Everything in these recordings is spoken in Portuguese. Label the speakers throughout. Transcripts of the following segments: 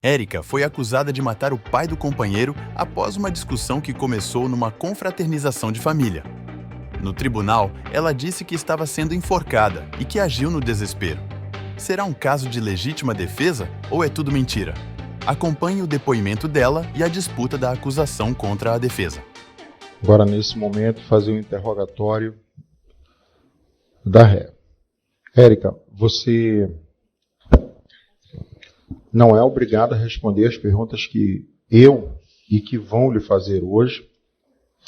Speaker 1: Érica foi acusada de matar o pai do companheiro após uma discussão que começou numa confraternização de família. No tribunal, ela disse que estava sendo enforcada e que agiu no desespero. Será um caso de legítima defesa ou é tudo mentira? Acompanhe o depoimento dela e a disputa da acusação contra a defesa.
Speaker 2: Agora, nesse momento, fazer o interrogatório da ré. Érica, você não é obrigada a responder as perguntas que eu e que vão lhe fazer hoje,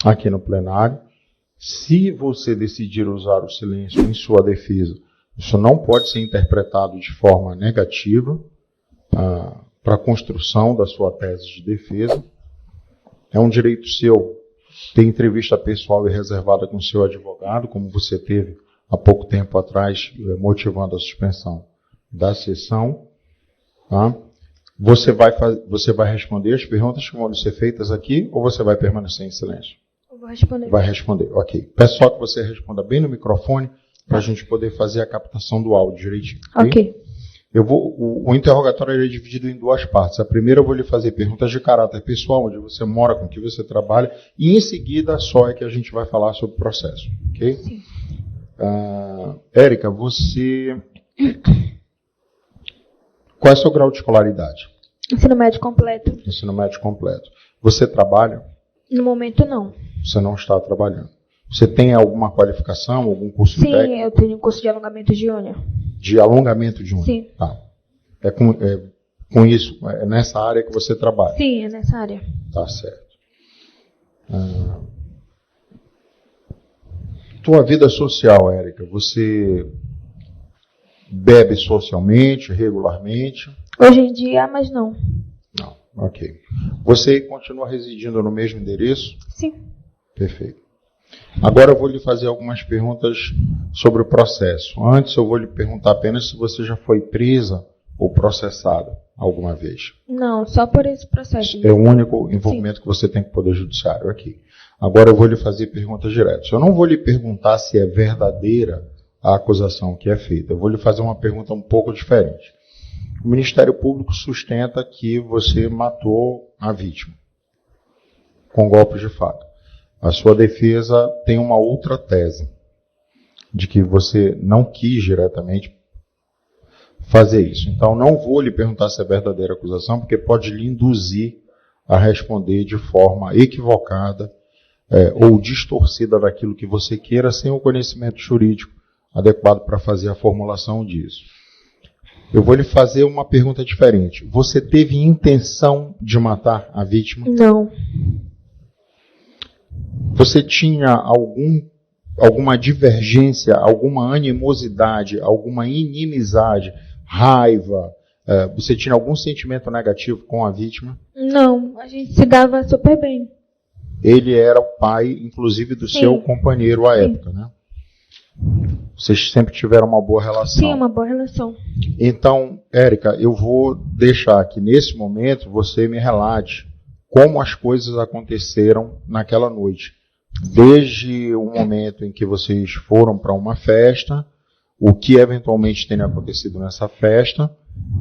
Speaker 2: aqui no plenário. Se você decidir usar o silêncio em sua defesa, isso não pode ser interpretado de forma negativa para a construção da sua tese de defesa. É um direito seu ter entrevista pessoal e reservada com seu advogado, como você teve há pouco tempo atrás, motivando a suspensão da sessão. Tá? Você vai responder as perguntas que vão lhe ser feitas aqui ou você vai permanecer em silêncio?
Speaker 3: Eu vou responder.
Speaker 2: Vai responder, ok. Peço só que você responda bem no microfone para a gente poder fazer a captação do áudio direitinho.
Speaker 3: Ok.
Speaker 2: O interrogatório é dividido em duas partes. A primeira eu vou lhe fazer perguntas de caráter pessoal, onde você mora, com que você trabalha, e em seguida só é que a gente vai falar sobre o processo. Ok?
Speaker 3: Sim.
Speaker 2: Érica, você... Qual é o seu grau de escolaridade?
Speaker 3: Ensino médio completo.
Speaker 2: Ensino médio completo. Você trabalha?
Speaker 3: No momento, não.
Speaker 2: Você não está trabalhando. Você tem alguma qualificação, algum curso técnico?
Speaker 3: Sim, eu tenho um curso de alongamento de unha.
Speaker 2: De alongamento de unha?
Speaker 3: Sim.
Speaker 2: Tá. É com isso, é nessa área que você trabalha?
Speaker 3: Sim, é nessa área.
Speaker 2: Tá certo. Tua vida social, Érica, você bebe socialmente, regularmente?
Speaker 3: Hoje em dia, mas não.
Speaker 2: Não, ok. Você continua residindo no mesmo endereço?
Speaker 3: Sim.
Speaker 2: Perfeito. Agora eu vou lhe fazer algumas perguntas sobre o processo. Antes eu vou lhe perguntar apenas se você já foi presa ou processada alguma vez.
Speaker 3: Não, só por esse processo.
Speaker 2: É o único envolvimento que você tem com o Poder Judiciário aqui. Agora eu vou lhe fazer perguntas diretas. Eu não vou lhe perguntar se é verdadeira a acusação que é feita. Eu vou lhe fazer uma pergunta um pouco diferente. O Ministério Público sustenta que você matou a vítima com golpes de faca. A sua defesa tem uma outra tese, de que você não quis diretamente fazer isso. Então, não vou lhe perguntar se é verdadeira a acusação, porque pode lhe induzir a responder de forma equivocada ou distorcida daquilo que você queira, sem o conhecimento jurídico adequado para fazer a formulação disso. Eu vou lhe fazer uma pergunta diferente. Você teve intenção de matar a vítima?
Speaker 3: Não.
Speaker 2: Você tinha alguma divergência, alguma animosidade, alguma inimizade, raiva? Você tinha algum sentimento negativo com a vítima?
Speaker 3: Não, a gente se dava super bem.
Speaker 2: Ele era o pai, inclusive, do seu companheiro à época, né? Vocês sempre tiveram uma boa relação.
Speaker 3: Sim, uma boa relação.
Speaker 2: Então, Érica, eu vou deixar que nesse momento você me relate como as coisas aconteceram naquela noite. Desde o momento em que vocês foram para uma festa, o que eventualmente tenha acontecido nessa festa,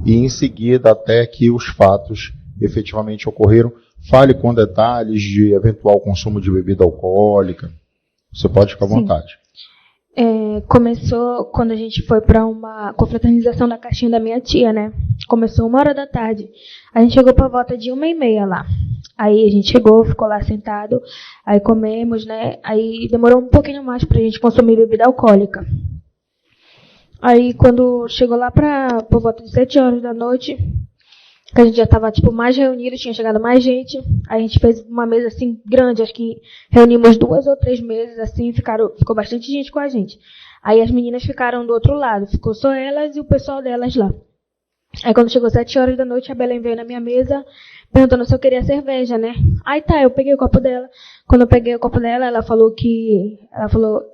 Speaker 2: e em seguida até que os fatos efetivamente ocorreram. Fale com detalhes de eventual consumo de bebida alcoólica. Você pode ficar à vontade.
Speaker 3: Começou quando a gente foi para uma confraternização da caixinha da minha tia, né? Começou 1h da tarde. A gente chegou por volta de 1h30 lá. Aí a gente chegou, ficou lá sentado, aí comemos, né? Aí demorou um pouquinho mais pra gente consumir bebida alcoólica. Aí quando chegou lá por volta de 7h da noite, que a gente já estava mais reunido, tinha chegado mais gente, a gente fez uma mesa assim grande, acho que reunimos 2 ou 3 mesas, assim, ficou bastante gente com a gente. Aí as meninas ficaram do outro lado, ficou só elas e o pessoal delas lá. Aí quando chegou 7h da noite, a Belém veio na minha mesa, perguntando se eu queria cerveja, né? Aí tá, eu peguei o copo dela. Quando eu peguei o copo dela, ela falou,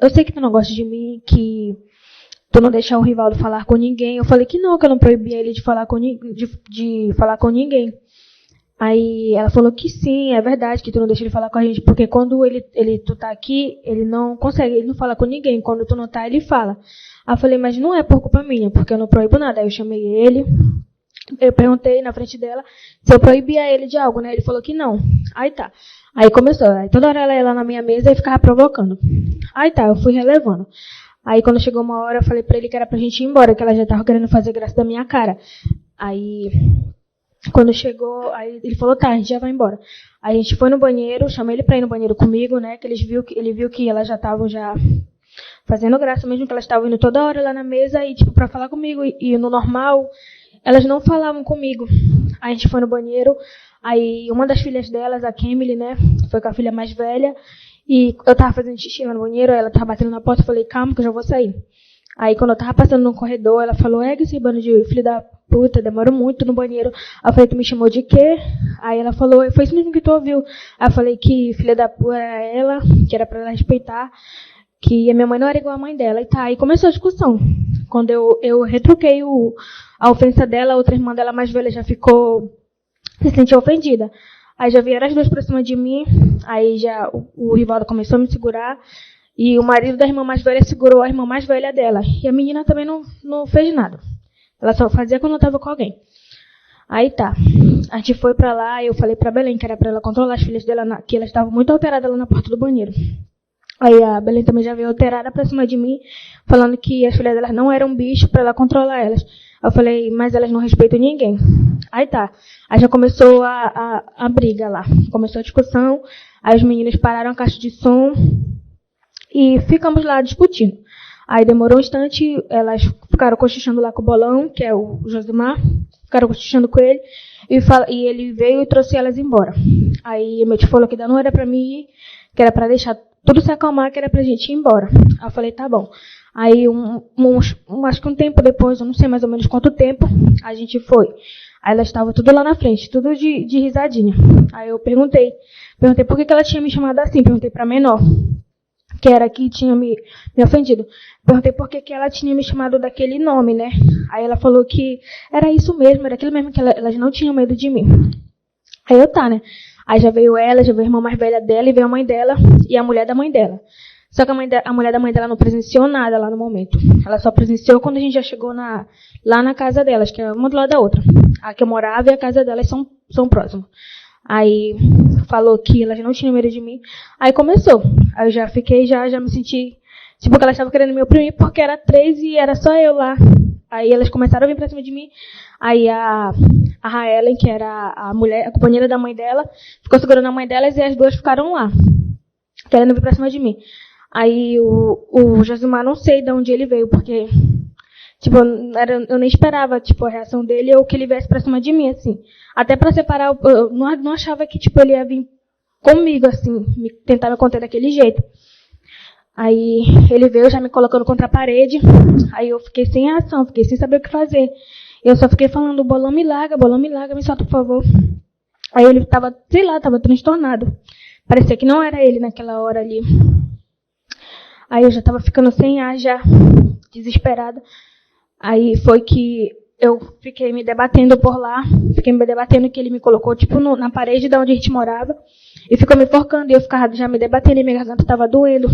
Speaker 3: eu sei que tu não gosta de mim, que tu não deixa o Rivaldo falar com ninguém. Eu falei que eu não proibia ele de falar de falar com ninguém. Aí ela falou que sim, é verdade, que tu não deixa ele falar com a gente, porque quando tu tá aqui, ele não consegue, ele não fala com ninguém. Quando tu não tá, ele fala. Aí eu falei, mas não é por culpa minha, porque eu não proíbo nada. Aí eu chamei ele, Eu perguntei na frente dela se eu proibia ele de algo, né? Ele falou que não. Aí tá. Aí começou. Aí toda hora ela ia lá na minha mesa e ficava provocando. Aí tá, eu fui relevando. Aí quando chegou uma hora, eu falei pra ele que era pra gente ir embora, que ela já tava querendo fazer graça da minha cara. Aí, quando chegou, aí ele falou, tá, a gente já vai embora. Aí a gente foi no banheiro, chamei ele pra ir no banheiro comigo, né? Que ele viu que elas já estavam já fazendo graça, mesmo que elas estavam indo toda hora lá na mesa e, tipo, pra falar comigo. E no normal, elas não falavam comigo. Aí a gente foi no banheiro, aí uma das filhas delas, a Kemily, né? Foi com a filha mais velha. E eu tava fazendo xixi lá no banheiro, ela tava batendo na porta, eu falei, calma que eu já vou sair. Aí quando eu tava passando no corredor, ela falou, esse bando de filho da puta, demora muito no banheiro. Aí eu falei, tu me chamou de quê? Aí ela falou, foi isso mesmo que tu ouviu. Aí eu falei que filha da puta era ela, que era pra ela respeitar, que a minha mãe não era igual a mãe dela. E tá, aí começou a discussão. Quando eu retruquei a ofensa dela, a outra irmã dela mais velha já se sentiu ofendida. Aí já vieram as duas pra cima de mim, aí já o Rivaldo começou a me segurar, e o marido da irmã mais velha segurou a irmã mais velha dela. E a menina também não fez nada. Ela só fazia quando eu tava com alguém. Aí tá, a gente foi pra lá, eu falei pra Belém que era pra ela controlar as filhas dela, que elas estavam muito alteradas lá na porta do banheiro. Aí a Belém também já veio alterada pra cima de mim, falando que as filhas delas não eram bicho pra ela controlar elas. Eu falei, mas elas não respeitam ninguém. Aí tá. Aí já começou a briga lá. Começou a discussão. Aí os meninos pararam a caixa de som e ficamos lá discutindo. Aí demorou um instante, elas ficaram cochichando lá com o Bolão, que é o Josimar. Ficaram cochichando com ele. E ele veio e trouxe elas embora. Aí meu tio falou que ainda não era pra mim ir, que era pra deixar tudo se acalmar, que era pra gente ir embora. Aí eu falei, tá bom. Aí, acho que um tempo depois, eu não sei mais ou menos quanto tempo, a gente foi. Aí elas estavam tudo lá na frente, tudo de risadinha. Aí eu perguntei por que ela tinha me chamado assim. Perguntei pra menor, que era que tinha me ofendido. Perguntei por que ela tinha me chamado daquele nome, né? Aí ela falou que era isso mesmo, era aquilo mesmo, que elas não tinham medo de mim. Aí eu tá, né? Aí já veio ela, já veio a irmã mais velha dela, e veio a mãe dela e a mulher da mãe dela. Só que a mulher da mãe dela não presenciou nada lá no momento. Ela só presenciou quando a gente já chegou lá na casa delas, que é uma do lado da outra. A que eu morava e a casa delas são próximas. Aí falou que elas não tinham medo de mim. Aí começou. Aí eu já fiquei, já me senti, tipo, que elas estavam querendo me oprimir porque era 3 e era só eu lá. Aí elas começaram a vir pra cima de mim. Aí a Raelen, que era a mulher, a companheira da mãe dela, ficou segurando a mãe delas e as duas ficaram lá, querendo vir pra cima de mim. Aí o Josimar, não sei de onde ele veio, porque, tipo, eu nem esperava, tipo, a reação dele ou que ele viesse pra cima de mim, assim. Até pra separar, eu não achava que, tipo, ele ia vir comigo, assim, tentar me conter daquele jeito. Aí ele veio já me colocando contra a parede, aí eu fiquei sem reação, fiquei sem saber o que fazer. Eu só fiquei falando, Bolão me larga, me solta, por favor. Aí ele tava, sei lá, tava transtornado. Parecia que não era ele naquela hora ali. Aí eu já tava ficando sem ar, já desesperada. Aí foi que eu fiquei me debatendo por lá. Fiquei me debatendo que ele me colocou, tipo, na parede de onde a gente morava. E ficou me enforcando. E eu ficava já me debatendo e minha garganta tava doendo.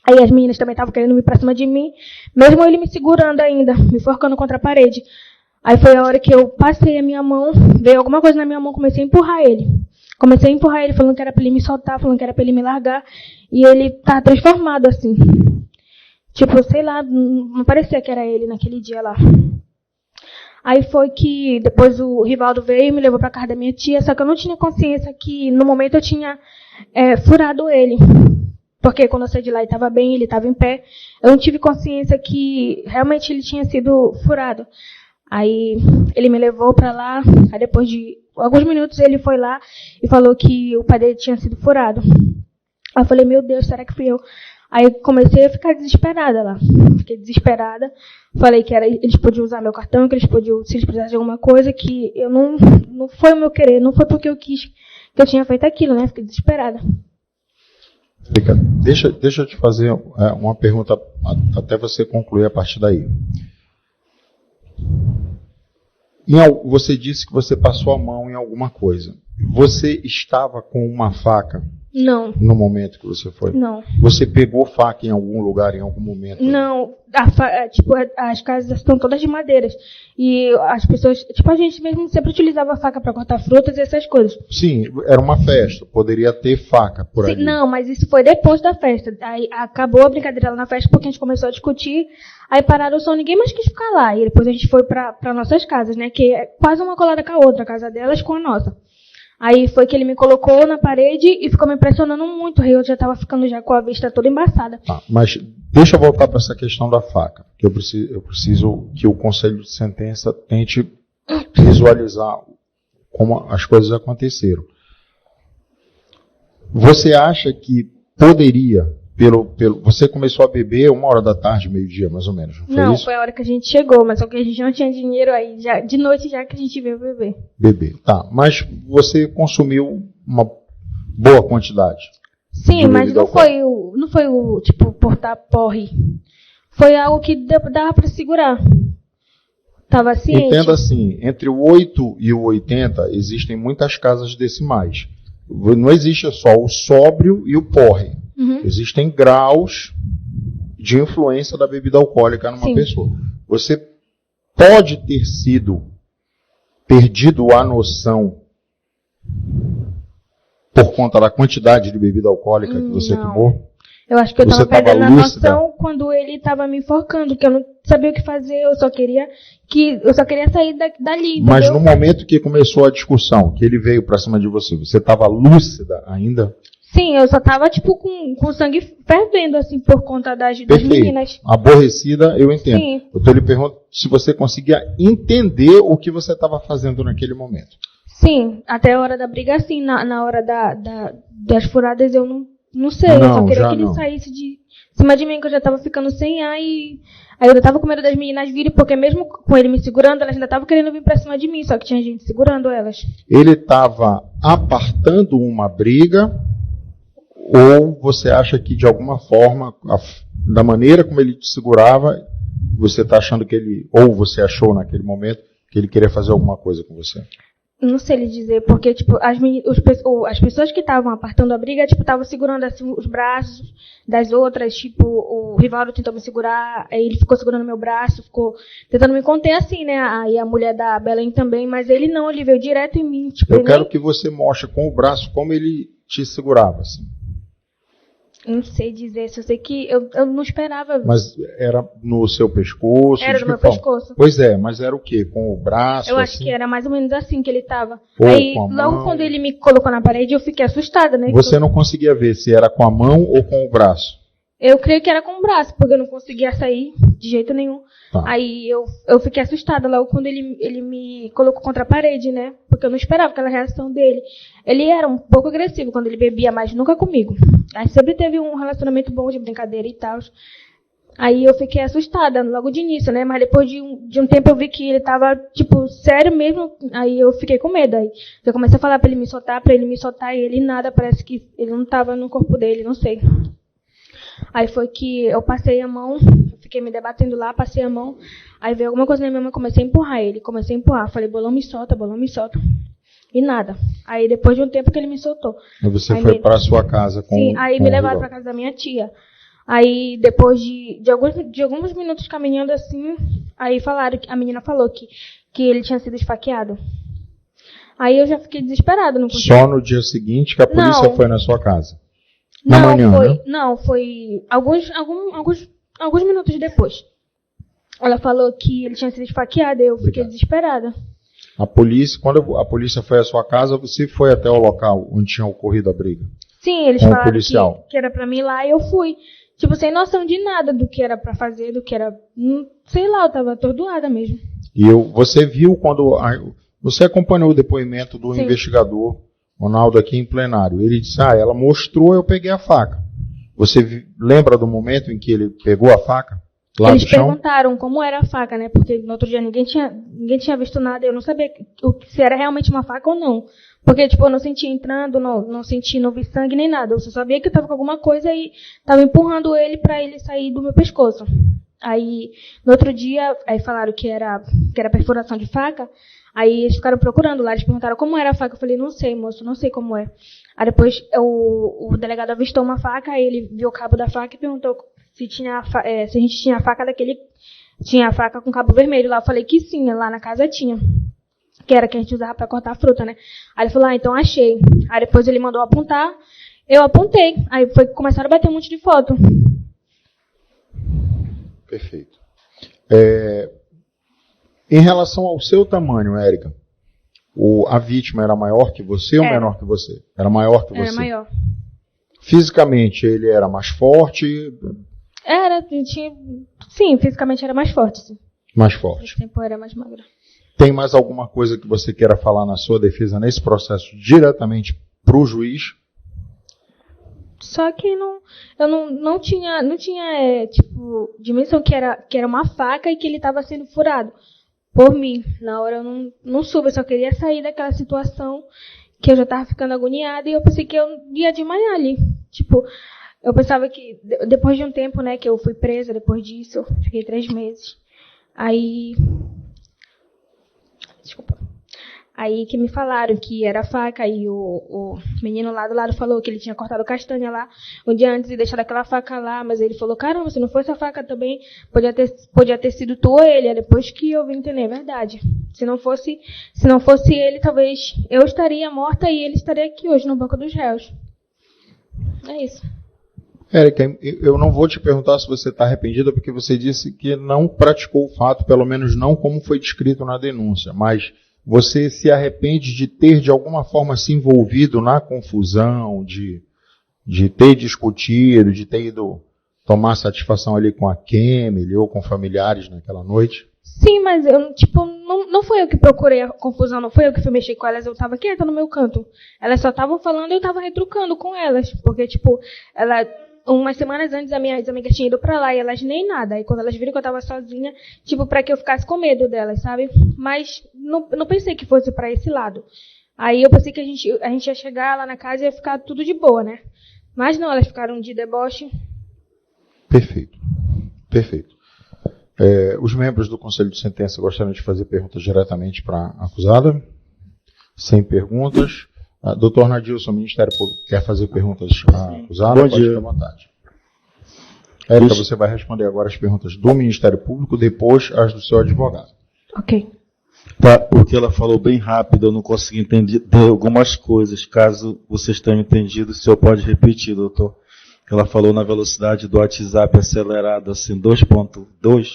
Speaker 3: Aí as meninas também estavam querendo vir pra cima de mim. Mesmo ele me segurando ainda, me enforcando contra a parede. Aí foi a hora que eu passei a minha mão. Veio alguma coisa na minha mão, comecei a empurrar ele. Comecei a empurrar ele, falando que era pra ele me soltar, falando que era pra ele me largar. E ele tá transformado, assim. Tipo, sei lá, não parecia que era ele naquele dia lá. Aí foi que depois o Rivaldo veio e me levou pra casa da minha tia, só que eu não tinha consciência que no momento eu tinha furado ele. Porque quando eu saí de lá ele estava bem, ele estava em pé. Eu não tive consciência que realmente ele tinha sido furado. Aí ele me levou pra lá, aí depois de alguns minutos ele foi lá e falou que o pai dele tinha sido furado. Aí eu falei, meu Deus, será que fui eu? Aí comecei a ficar desesperada lá. Fiquei desesperada. Falei que eles podiam usar meu cartão, que eles podiam, se eles precisassem de alguma coisa, que eu não foi o meu querer, não foi porque eu quis que eu tinha feito aquilo, né? Fiquei desesperada.
Speaker 2: Deixa eu te fazer uma pergunta até você concluir a partir daí. Você disse que você passou a mão em alguma coisa. Você estava com uma faca
Speaker 3: Não.
Speaker 2: No momento que você foi?
Speaker 3: Não.
Speaker 2: Você pegou faca em algum lugar, em algum momento?
Speaker 3: Não. As casas estão todas de madeiras. E as pessoas... Tipo, a gente mesmo sempre utilizava a faca para cortar frutas e essas coisas.
Speaker 2: Sim, era uma festa. Poderia ter faca por ali.
Speaker 3: Não, mas isso foi depois da festa. Aí acabou a brincadeira lá na festa porque a gente começou a discutir. Aí pararam o som, ninguém mais quis ficar lá. E depois a gente foi para nossas casas, né? Que é quase uma colada com a outra, a casa delas com a nossa. Aí foi que ele me colocou na parede e ficou me impressionando muito. Aí eu já estava ficando já com a vista toda embaçada.
Speaker 2: Mas deixa eu voltar para essa questão da faca. Que eu preciso que o Conselho de Sentença tente visualizar como as coisas aconteceram. Você acha que poderia, você começou a beber 1h da tarde, meio-dia, mais ou menos, não foi
Speaker 3: Não,
Speaker 2: isso?
Speaker 3: foi a hora que a gente chegou, mas só que a gente não tinha dinheiro aí, já, de noite já que a gente veio beber.
Speaker 2: Beber, tá. Mas você consumiu uma boa quantidade?
Speaker 3: Sim, mas não foi o tipo, portar porre. Foi algo que dava para segurar. Tava ciente.
Speaker 2: Entenda assim, entre o 8 e o 80 existem muitas casas decimais. Não existe só o sóbrio e o porre.
Speaker 3: Uhum.
Speaker 2: Existem graus de influência da bebida alcoólica numa pessoa. Você pode ter perdido a noção por conta da quantidade de bebida alcoólica que você tomou?
Speaker 3: Eu acho que eu estava perdendo a noção quando ele estava me enforcando, que eu não sabia o que fazer, eu só queria sair dali.
Speaker 2: Mas
Speaker 3: entendeu?
Speaker 2: no momento que começou a discussão, que ele veio pra cima de você estava lúcida ainda?
Speaker 3: Sim, eu só estava tipo com sangue fervendo, assim, por conta das meninas.
Speaker 2: Aborrecida, eu entendo.
Speaker 3: Sim.
Speaker 2: Eu lhe pergunto se você conseguia entender o que você estava fazendo naquele momento.
Speaker 3: Sim, até a hora da briga, sim. Na hora das furadas eu não sei, eu só queria que ele saísse de cima de mim, que eu já tava ficando sem ar e... Aí eu ainda tava com medo das meninas virem, porque mesmo com ele me segurando, elas ainda estavam querendo vir pra cima de mim, só que tinha gente segurando elas.
Speaker 2: Ele estava apartando uma briga, ou você acha que de alguma forma, da maneira como ele te segurava, você está achando que ele, ou você achou naquele momento, que ele queria fazer alguma coisa com você?
Speaker 3: Não sei lhe dizer, porque, tipo, as pessoas que estavam apartando a briga, tipo, estavam segurando, assim, os braços das outras, tipo, o Rivaldo tentou me segurar, aí ele ficou segurando meu braço, ficou tentando me conter, assim, né, aí a mulher da Belém também, mas ele não, ele veio direto em mim, tipo...
Speaker 2: Eu quero que você mostre com o braço como ele te segurava, assim.
Speaker 3: Não sei dizer, só sei que eu não esperava.
Speaker 2: Mas era no seu pescoço?
Speaker 3: Era no meu pescoço.
Speaker 2: Pois é, mas era o quê? Com o braço?
Speaker 3: Eu acho que era mais ou menos assim que ele estava.
Speaker 2: Ou
Speaker 3: aí,
Speaker 2: com a
Speaker 3: logo
Speaker 2: mão?
Speaker 3: quando ele me colocou na parede, eu fiquei assustada, né?
Speaker 2: Você não conseguia ver se era com a mão ou com o braço?
Speaker 3: Eu creio que era com o braço, porque eu não conseguia sair de jeito nenhum.
Speaker 2: Tá.
Speaker 3: Aí eu fiquei assustada logo quando ele me colocou contra a parede, né? Porque eu não esperava aquela reação dele. Ele era um pouco agressivo quando ele bebia, mas nunca comigo. Aí sempre teve um relacionamento bom de brincadeira e tal. Aí eu fiquei assustada logo de início, né? Mas depois de um tempo eu vi que ele tava, tipo, sério mesmo. Aí eu fiquei com medo. Aí eu comecei a falar pra ele me soltar, e ele nada, parece que ele não tava no corpo dele, não sei. Aí foi que eu passei a mão, fiquei me debatendo lá, passei a mão. Aí veio alguma coisa na minha mão, comecei a empurrar ele. Falei, Bolão me solta. E nada. Aí depois de um tempo que ele me soltou.
Speaker 2: E você foi para a sua casa com...
Speaker 3: Sim, aí me levaram para casa da minha tia. Aí depois de alguns minutos caminhando assim, aí a menina falou que ele tinha sido esfaqueado. Aí eu já fiquei desesperada. Não consegui...
Speaker 2: Só no dia seguinte que a polícia foi na sua casa? Na
Speaker 3: Não,
Speaker 2: manhã,
Speaker 3: foi,
Speaker 2: né?
Speaker 3: não, foi alguns minutos depois. Ela falou que ele tinha sido esfaqueado, eu fiquei desesperada.
Speaker 2: A polícia, quando a polícia foi à sua casa, você foi até o local onde tinha ocorrido a briga?
Speaker 3: Sim, eles
Speaker 2: com o
Speaker 3: falaram
Speaker 2: policial.
Speaker 3: que era pra mim ir lá e eu fui. Tipo, sem noção de nada do que era pra fazer, do que era... Sei lá, eu tava atordoada mesmo.
Speaker 2: E você viu quando... Você acompanhou o depoimento do investigador Ronaldo aqui em plenário. Ele disse, ela mostrou, eu peguei a faca. Você lembra do momento em que ele pegou a faca? Lá
Speaker 3: Eles
Speaker 2: do chão?
Speaker 3: perguntaram como era a faca, né? Porque no outro dia ninguém tinha visto nada. Eu não sabia se era realmente uma faca ou não. Porque, tipo, eu não senti entrando, não vi sangue nem nada. Eu só sabia que eu tava com alguma coisa e tava empurrando ele pra ele sair do meu pescoço. Aí, no outro dia, aí falaram que era perfuração de faca. Aí eles ficaram procurando lá, eles perguntaram como era a faca. Eu falei, não sei, moço, não sei como é. Aí depois o delegado avistou uma faca, aí ele viu o cabo da faca e perguntou se a gente tinha a faca daquele... Tinha a faca com cabo vermelho lá. Eu falei que sim, lá na casa tinha. Que era que a gente usava pra cortar a fruta, né? Aí ele falou, então achei. Aí depois ele mandou apontar, eu apontei. Aí começaram a bater um monte de foto.
Speaker 2: Perfeito. Em relação ao seu tamanho, Érica, a vítima era maior que você ou menor que você? Era maior que você?
Speaker 3: Era maior.
Speaker 2: Fisicamente, ele era mais forte?
Speaker 3: Sim, fisicamente era mais forte. Sim.
Speaker 2: Mais forte.
Speaker 3: No tempo era mais magra.
Speaker 2: Tem mais alguma coisa que você queira falar na sua defesa nesse processo diretamente para o juiz?
Speaker 3: Só que eu não tinha dimensão que era uma faca e que ele estava sendo furado por mim. Na hora eu não soube, eu só queria sair daquela situação que eu já estava ficando agoniada e eu pensei que eu ia desmaiar ali. Tipo, eu pensava que depois de um tempo, né, que eu fui presa, depois disso, fiquei 3 meses. Aí que me falaram que era faca e o menino lá do lado falou que ele tinha cortado castanha lá um dia antes e deixado aquela faca lá, mas ele falou, caramba, se não fosse a faca também, podia ter sido tu ou ele. É depois que eu vim entender, é verdade. Se não fosse ele, talvez eu estaria morta e ele estaria aqui hoje no banco dos réus. É isso.
Speaker 2: Érica, eu não vou te perguntar se você está arrependida, porque você disse que não praticou o fato, pelo menos não como foi descrito na denúncia, mas você se arrepende de ter, de alguma forma, se envolvido na confusão, de ter discutido, de ter ido tomar satisfação ali com a Kemily ou com familiares naquela noite?
Speaker 3: Sim, mas não foi eu que procurei a confusão, não foi eu que fui mexer com elas, eu estava quieta no meu canto. Elas só estavam falando e eu estava retrucando com elas, porque, umas semanas antes, as minhas amigas tinham ido pra lá e elas nem nada. Aí quando elas viram que eu tava sozinha, pra que eu ficasse com medo delas, sabe? Mas não pensei que fosse pra esse lado. Aí eu pensei que a gente ia chegar lá na casa e ia ficar tudo de boa, né? Mas não, elas ficaram de deboche.
Speaker 2: Perfeito. Perfeito. Os membros do Conselho de Sentença gostariam de fazer perguntas diretamente para a acusada? Sem perguntas. Doutor Nadilson, o Ministério Público quer fazer perguntas à acusada?
Speaker 4: Bom
Speaker 2: Pode
Speaker 4: dia.
Speaker 2: ficar à vontade. Érica, você vai responder agora as perguntas do Ministério Público, depois as do seu advogado.
Speaker 3: Ok.
Speaker 4: Tá, porque ela falou bem rápido, eu não consegui entender algumas coisas. Caso vocês tenham entendido, o senhor pode repetir, doutor. Ela falou na velocidade do WhatsApp acelerada, assim, 2.2.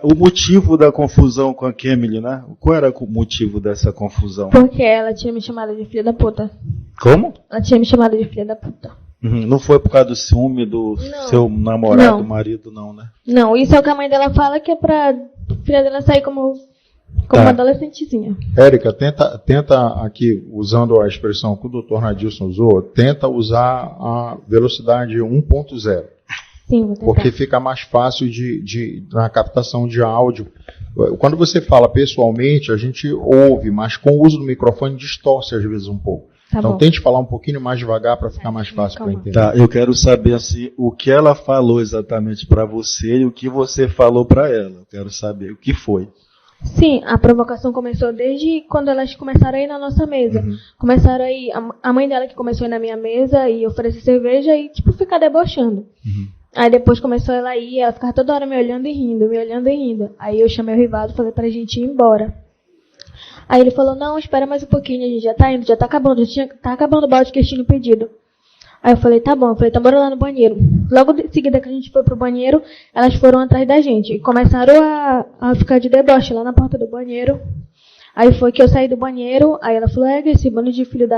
Speaker 4: O motivo da confusão com a Kemily, né? Qual era o motivo dessa confusão?
Speaker 3: Porque ela tinha me chamado de filha da puta.
Speaker 4: Como?
Speaker 3: Ela tinha me chamado de filha da puta.
Speaker 4: Não foi por causa do ciúme do seu namorado, marido, não, né?
Speaker 3: Não, isso é o que a mãe dela fala, que é pra filha dela sair como uma adolescentezinha.
Speaker 2: Érica, tenta aqui, usando a expressão que o doutor Nadilson usou, tenta usar a velocidade 1.0.
Speaker 3: Sim, vou tentar.
Speaker 2: Porque fica mais fácil na captação de áudio. Quando você fala pessoalmente, a gente ouve, mas com o uso do microfone distorce às vezes um pouco.
Speaker 3: Tá
Speaker 2: então
Speaker 3: bom.
Speaker 2: tente falar um pouquinho mais devagar para ficar mais fácil para entender.
Speaker 4: Tá, eu quero saber assim, o que ela falou exatamente para você e o que você falou para ela. Eu quero saber o que foi.
Speaker 3: Sim, a provocação começou desde quando elas começaram a ir na nossa mesa. Começaram a ir, a mãe dela que começou a ir na minha mesa e oferecer cerveja e ficar debochando. Aí depois começou ela a ir, ela ficava toda hora me olhando e rindo, me olhando e rindo. Aí eu chamei o Rivaldo e falei pra gente ir embora. Aí ele falou, não, espera mais um pouquinho, a gente já tá indo, já tá acabando, tá acabando o balde que eles tinham pedido. Aí eu falei, tá bom, então bora lá no banheiro. Logo em seguida que a gente foi pro banheiro, elas foram atrás da gente e começaram a ficar de deboche lá na porta do banheiro. Aí foi que eu saí do banheiro, aí ela falou, esse bando de filho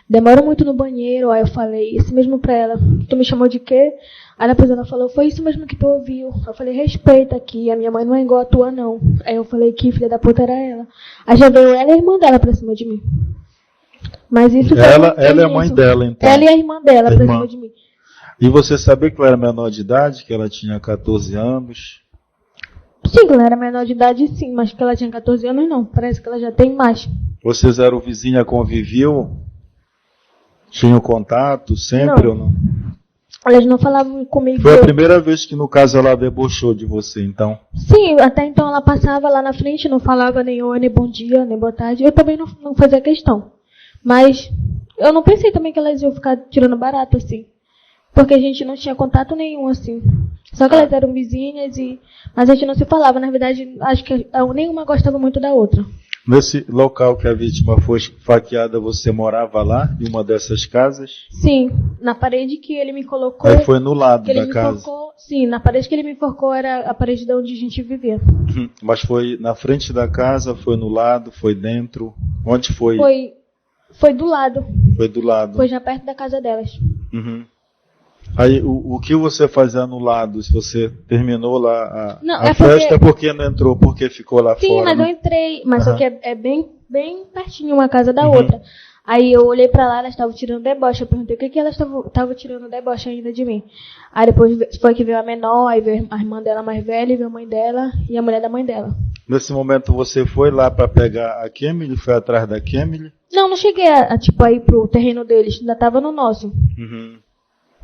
Speaker 3: demora muito no banheiro. Aí eu falei, isso mesmo pra ela, tu me chamou de quê? Aí depois ela falou, foi isso mesmo que tu ouviu. Eu falei, respeita aqui, a minha mãe não é igual a tua não. Aí eu falei que filha da puta era ela. Aí já veio ela e a irmã dela pra cima de mim. Mas isso
Speaker 4: ela é a mãe dela, então.
Speaker 3: Ela e a irmã dela pra cima de mim.
Speaker 4: E você sabia que ela era menor de idade, que ela tinha 14 anos?
Speaker 3: Sim, ela era menor de idade sim, mas que ela tinha 14 anos não. Parece que ela já tem mais.
Speaker 4: Vocês eram vizinha, conviviam? Tinham contato sempre ou não?
Speaker 3: Elas não falavam comigo.
Speaker 4: Foi a primeira vez que, no caso, ela debochou de você, então?
Speaker 3: Sim, até então ela passava lá na frente, não falava nem oi, nem bom dia, nem boa tarde. Eu também não fazia questão. Mas eu não pensei também que elas iam ficar tirando barato, assim. Porque a gente não tinha contato nenhum, assim. Só que elas eram vizinhas, mas a gente não se falava. Na verdade, acho que nenhuma gostava muito da outra.
Speaker 4: Nesse local que a vítima foi esfaqueada, você morava lá, em uma dessas casas?
Speaker 3: Sim, na parede que ele me colocou...
Speaker 4: Aí foi no lado
Speaker 3: que ele
Speaker 4: da
Speaker 3: me
Speaker 4: casa?
Speaker 3: Enforcou, sim, na parede que ele me enforcou era a parede de onde a gente vivia.
Speaker 4: Mas foi na frente da casa, foi no lado, foi dentro? Onde foi?
Speaker 3: Foi do lado.
Speaker 4: Foi do lado.
Speaker 3: Foi já perto da casa delas.
Speaker 4: Uhum. Aí, o que você fazia no lado? Se você terminou lá a festa, porque não entrou? Porque ficou lá
Speaker 3: sim,
Speaker 4: fora?
Speaker 3: Sim, mas
Speaker 4: né?
Speaker 3: eu entrei. Mas só que é bem pertinho uma casa da outra. Aí eu olhei pra lá, elas estavam tirando deboche. Eu perguntei o que elas estavam tirando deboche ainda de mim. Aí depois foi que veio a menor, aí veio a irmã dela mais velha, veio a mãe dela e a mulher da mãe dela.
Speaker 4: Nesse momento você foi lá pra pegar a Kemily? Foi atrás da Kemily?
Speaker 3: Não cheguei a ir pro terreno deles. Ainda tava no nosso.
Speaker 4: Uhum.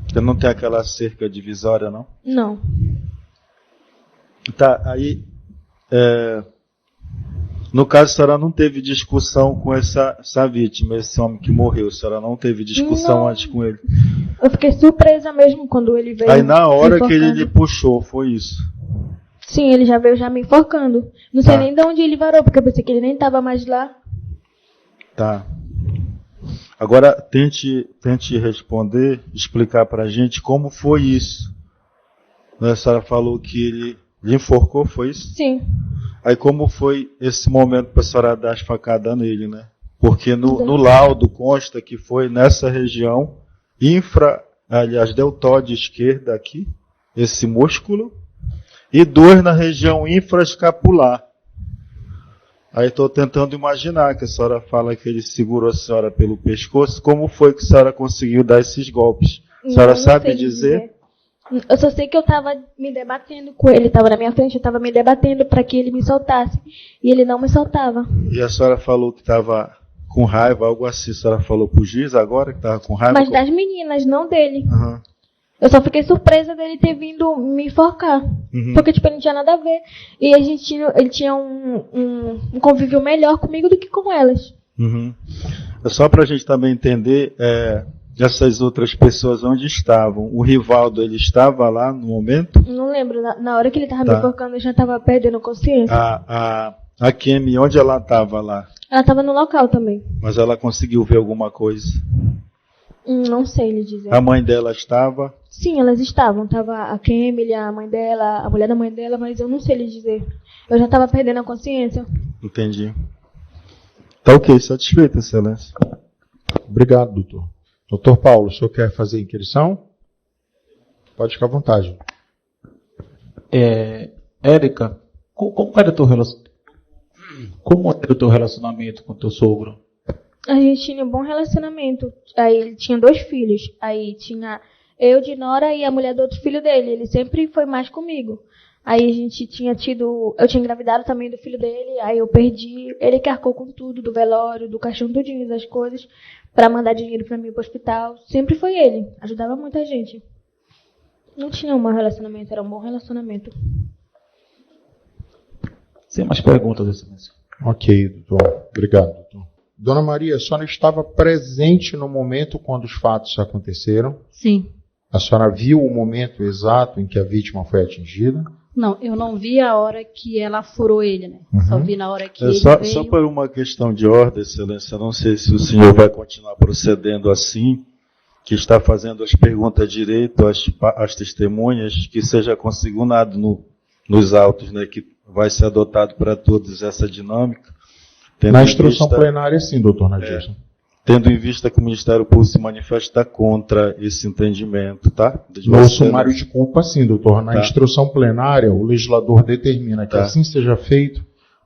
Speaker 4: Você não tem aquela cerca divisória, não?
Speaker 3: Não.
Speaker 4: Tá, aí... No caso, a senhora não teve discussão com essa vítima, esse homem que morreu. A senhora não teve discussão antes com ele?
Speaker 3: Eu fiquei surpresa mesmo quando ele veio.
Speaker 4: Aí na hora que ele lhe puxou, foi isso?
Speaker 3: Sim, ele já veio me enforcando. Não sei nem de onde ele varou, porque eu pensei que ele nem estava mais lá.
Speaker 4: Tá. Agora, tente responder, explicar pra gente como foi isso. A senhora falou que ele lhe enforcou, foi isso?
Speaker 3: Sim.
Speaker 4: Aí como foi esse momento para a senhora dar as facadas nele, né? Porque no laudo consta que foi nessa região deltóide esquerda aqui, esse músculo, e 2 na região infraescapular. Aí estou tentando imaginar que a senhora fala que ele segurou a senhora pelo pescoço. Como foi que a senhora conseguiu dar esses golpes? A senhora sabe dizer?
Speaker 3: Eu só sei que eu estava me debatendo com ele. Ele estava na minha frente, eu estava me debatendo para que ele me soltasse. E ele não me soltava.
Speaker 4: E a senhora falou que estava com raiva, algo assim. A senhora falou pro juiz agora que estava com raiva?
Speaker 3: Mas das meninas, não dele.
Speaker 4: Uhum.
Speaker 3: Eu só fiquei surpresa dele ter vindo me enforcar.
Speaker 4: Uhum.
Speaker 3: Porque, ele não tinha nada a ver. E ele tinha um convívio melhor comigo do que com elas.
Speaker 4: Uhum. Só para a gente também entender, essas outras pessoas onde estavam. O Rivaldo, ele estava lá no momento?
Speaker 3: Não lembro. Na hora que ele estava me enforcando, eu já estava perdendo consciência.
Speaker 4: A Kemi, onde ela estava lá?
Speaker 3: Ela estava no local também.
Speaker 4: Mas ela conseguiu ver alguma coisa?
Speaker 3: Não sei lhe dizer.
Speaker 4: A mãe dela estava?
Speaker 3: Sim, elas estavam. Tava a Kemily, a mãe dela, a mulher da mãe dela, mas eu não sei lhe dizer. Eu já estava perdendo a consciência.
Speaker 4: Entendi. Tá ok, satisfeita, excelência.
Speaker 2: Obrigado, doutor. Doutor Paulo, o senhor quer fazer inquirição? Pode ficar à vontade.
Speaker 5: Érica, como era o teu relacionamento com o teu sogro?
Speaker 3: A gente tinha um bom relacionamento. Aí ele tinha 2 filhos. Aí tinha eu de nora e a mulher do outro filho dele. Ele sempre foi mais comigo. Aí a gente tinha tido... Eu tinha engravidado também do filho dele. Aí eu perdi. Ele que arcou com tudo, do velório, do caixão tudinho, das coisas, para mandar dinheiro para mim pro hospital. Sempre foi ele. Ajudava muita gente. Não tinha um mau relacionamento, era um bom relacionamento.
Speaker 5: Sem mais perguntas, excelência.
Speaker 2: Ok, doutor. Obrigado, doutor. Dona Maria, a senhora estava presente no momento quando os fatos aconteceram?
Speaker 6: Sim.
Speaker 2: A senhora viu o momento exato em que a vítima foi atingida?
Speaker 6: Não, eu não vi a hora que ela furou ele, né?
Speaker 2: Uhum.
Speaker 6: Só vi na hora que ele
Speaker 4: só
Speaker 6: veio.
Speaker 4: por uma questão de ordem, excelência, não sei se o senhor vai continuar procedendo assim, que está fazendo as perguntas direito às testemunhas, que seja consignado nos autos, né, que vai ser adotado para todos essa dinâmica.
Speaker 2: Na instrução plenária, sim, doutor Nadilson.
Speaker 4: Tendo em vista que o Ministério Público se manifesta contra esse entendimento, tá?
Speaker 2: No sumário de culpa, sim, doutor. Na instrução plenária, o legislador determina que assim seja feito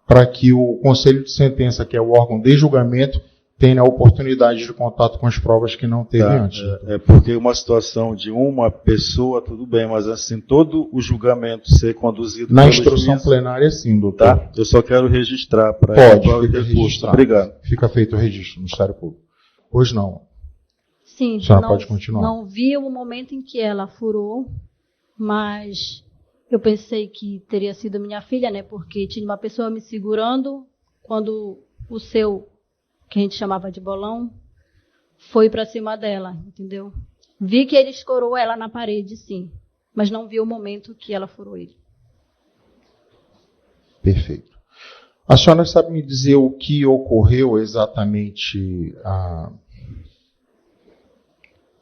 Speaker 2: para que o Conselho de Sentença, que é o órgão de julgamento, tenha a oportunidade de contato com as provas que não teve antes.
Speaker 4: Porque uma situação de uma pessoa, tudo bem, mas assim, todo o julgamento ser conduzido
Speaker 2: na instrução plenária, sim, doutor.
Speaker 4: Tá? Eu só quero registrar para...
Speaker 2: Pode, fica registrado.
Speaker 4: Obrigado.
Speaker 2: Fica feito o registro no Ministério Público. Pois não.
Speaker 6: Sim,
Speaker 2: A senhora pode continuar.
Speaker 6: não vi o momento em que ela furou, mas eu pensei que teria sido minha filha, né? Porque tinha uma pessoa me segurando quando o seu, que a gente chamava de bolão, foi para cima dela, entendeu? Vi que ele escorou ela na parede, sim, mas não vi o momento que ela furou ele.
Speaker 2: Perfeito. A senhora sabe me dizer o que ocorreu exatamente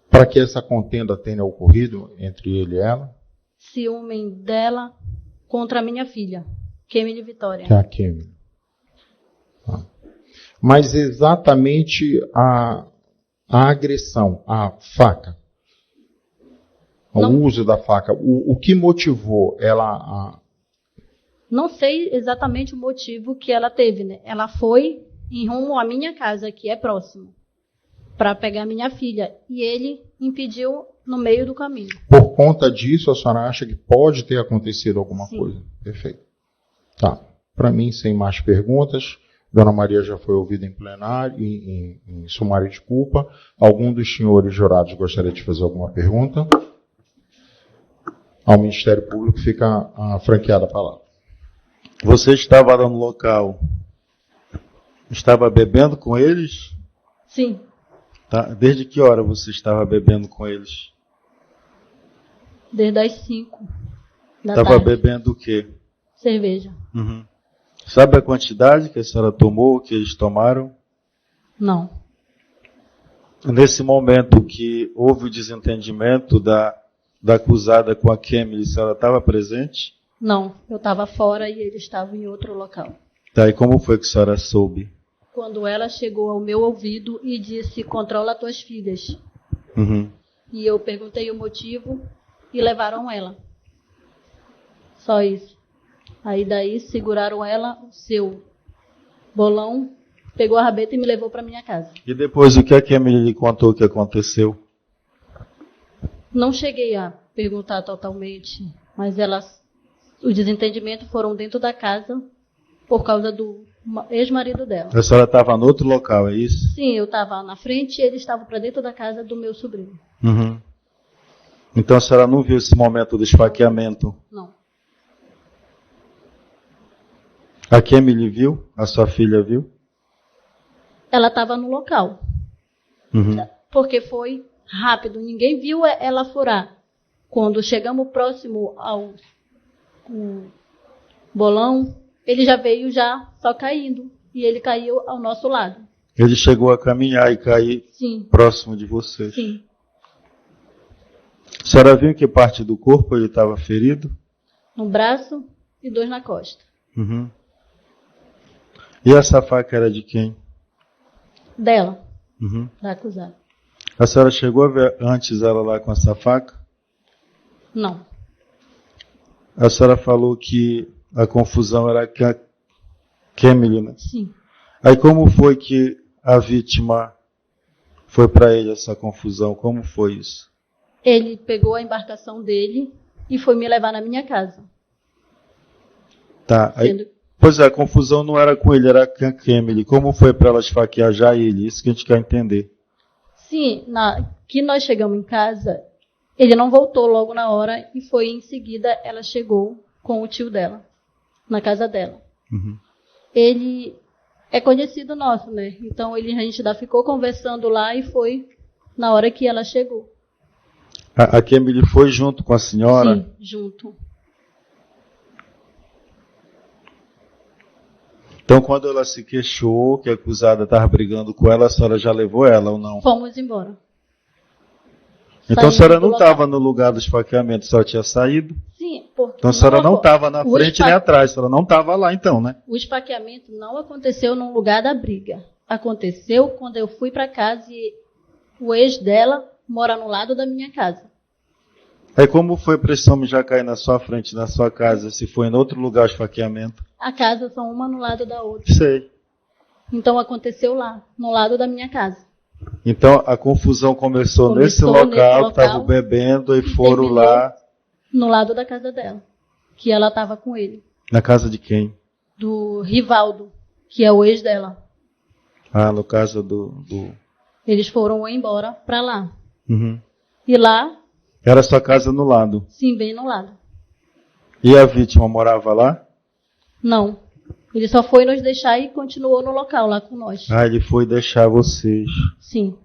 Speaker 2: para que essa contenda tenha ocorrido entre ele e ela?
Speaker 6: Ciúme dela contra a minha filha, Kemily Vitória.
Speaker 2: Que é a Kemily. Tá. Mas exatamente a agressão, a faca, o uso da faca, o que motivou ela a...
Speaker 6: Não sei exatamente o motivo que ela teve, né? Ela foi em rumo à minha casa, que é próximo, para pegar minha filha. E ele impediu no meio do caminho.
Speaker 2: Por conta disso, a senhora acha que pode ter acontecido alguma
Speaker 6: Sim.
Speaker 2: coisa? Perfeito. Tá. Para mim, sem mais perguntas, Dona Maria já foi ouvida em plenário, em sumário de culpa. Algum dos senhores jurados gostaria de fazer alguma pergunta? Ao Ministério Público fica a franqueada a palavra.
Speaker 4: Você estava lá no local, estava bebendo com eles?
Speaker 6: Sim,
Speaker 4: Tá? Desde que hora você estava bebendo com eles?
Speaker 6: desde as 5 da
Speaker 4: Estava
Speaker 6: tarde.
Speaker 4: bebendo o quê?
Speaker 6: Cerveja.
Speaker 4: Uhum. Sabe a quantidade que a senhora tomou, que eles tomaram?
Speaker 6: Não.
Speaker 4: Nesse momento que houve o desentendimento da acusada com a Kemily, a senhora estava presente?
Speaker 6: Não, eu estava fora e ele estava em outro local.
Speaker 4: Tá, e como foi que a senhora soube?
Speaker 6: Quando ela chegou ao meu ouvido e disse, controla tuas filhas.
Speaker 4: Uhum.
Speaker 6: E eu perguntei o motivo e levaram ela. Só isso. Aí daí seguraram ela, o seu bolão, pegou a rabeta e me levou para minha casa.
Speaker 4: E depois o que a Kemily lhe contou que aconteceu?
Speaker 6: Não cheguei a perguntar totalmente, mas os desentendimentos foram dentro da casa por causa do ex-marido dela.
Speaker 4: A senhora estava no outro local, é isso?
Speaker 6: Sim, eu estava na frente e ele estava para dentro da casa do meu sobrinho.
Speaker 4: Uhum. Então a senhora não viu esse momento do esfaqueamento?
Speaker 6: Não.
Speaker 4: A Kemily viu? A sua filha viu?
Speaker 6: Ela estava no local,
Speaker 4: Uhum.
Speaker 6: porque foi rápido, ninguém viu ela furar. Quando chegamos próximo ao bolão, ele já veio só caindo, e ele caiu ao nosso lado.
Speaker 4: Ele chegou a caminhar e cair
Speaker 6: Sim,
Speaker 4: próximo de você.
Speaker 6: sim.
Speaker 4: A senhora viu em que parte do corpo ele estava ferido?
Speaker 6: No braço e 2 na costa.
Speaker 4: Uhum. E essa faca era de quem?
Speaker 6: Dela,
Speaker 4: Uhum.
Speaker 6: da acusada.
Speaker 4: A senhora chegou a ver antes ela lá com essa faca?
Speaker 6: Não.
Speaker 4: A senhora falou que a confusão era com a Kemily, né?
Speaker 6: Sim.
Speaker 4: Aí como foi que a vítima foi para ele essa confusão? Como foi isso?
Speaker 6: Ele pegou a embarcação dele e foi me levar na minha casa.
Speaker 4: Tá. Aí,
Speaker 6: Sendo...
Speaker 4: pois é, a confusão não era com ele, era com a Kemily. Como foi para ela esfaquear já ele? Isso que a gente quer entender.
Speaker 6: Sim, que nós chegamos em casa, ele não voltou logo na hora e foi em seguida ela chegou com o tio dela, na casa dela.
Speaker 4: Uhum.
Speaker 6: Ele é conhecido nosso, né? Então a gente ainda ficou conversando lá e foi na hora que ela chegou.
Speaker 4: A Kemily foi junto com a senhora?
Speaker 6: Sim, junto.
Speaker 4: Então, quando ela se queixou que a acusada estava brigando com ela, a senhora já levou ela ou não?
Speaker 6: Fomos embora.
Speaker 4: Então, a
Speaker 6: Saímos
Speaker 4: senhora
Speaker 6: do
Speaker 4: não
Speaker 6: local.
Speaker 4: estava no lugar do esfaqueamento, a senhora tinha saído?
Speaker 6: Sim, porque
Speaker 4: Então, a senhora não estava na
Speaker 6: o
Speaker 4: frente nem atrás, a senhora não estava lá então, né?
Speaker 6: O esfaqueamento não aconteceu no lugar da briga. Aconteceu quando eu fui para casa e o ex dela mora no lado da minha casa.
Speaker 4: Aí como foi para esse homem já cair na sua frente, na sua casa, se foi em outro lugar o esfaqueamento?
Speaker 6: A casa são uma no lado da outra.
Speaker 4: Sei.
Speaker 6: Então aconteceu lá, no lado da minha casa.
Speaker 4: Então a confusão começou nesse local, que estavam bebendo e foram
Speaker 6: terminou
Speaker 4: lá.
Speaker 6: No lado da casa dela, que ela estava com ele.
Speaker 4: Na casa de quem?
Speaker 6: Do Rivaldo, que é o ex dela.
Speaker 4: Ah, no caso do
Speaker 6: Eles foram embora para lá.
Speaker 4: Uhum.
Speaker 6: E lá,
Speaker 4: Era sua casa no lado.
Speaker 6: sim, bem no lado.
Speaker 4: E a vítima morava lá?
Speaker 6: Não. Ele só foi nos deixar e continuou no local lá com nós.
Speaker 4: Ah, ele foi deixar vocês.
Speaker 6: Sim.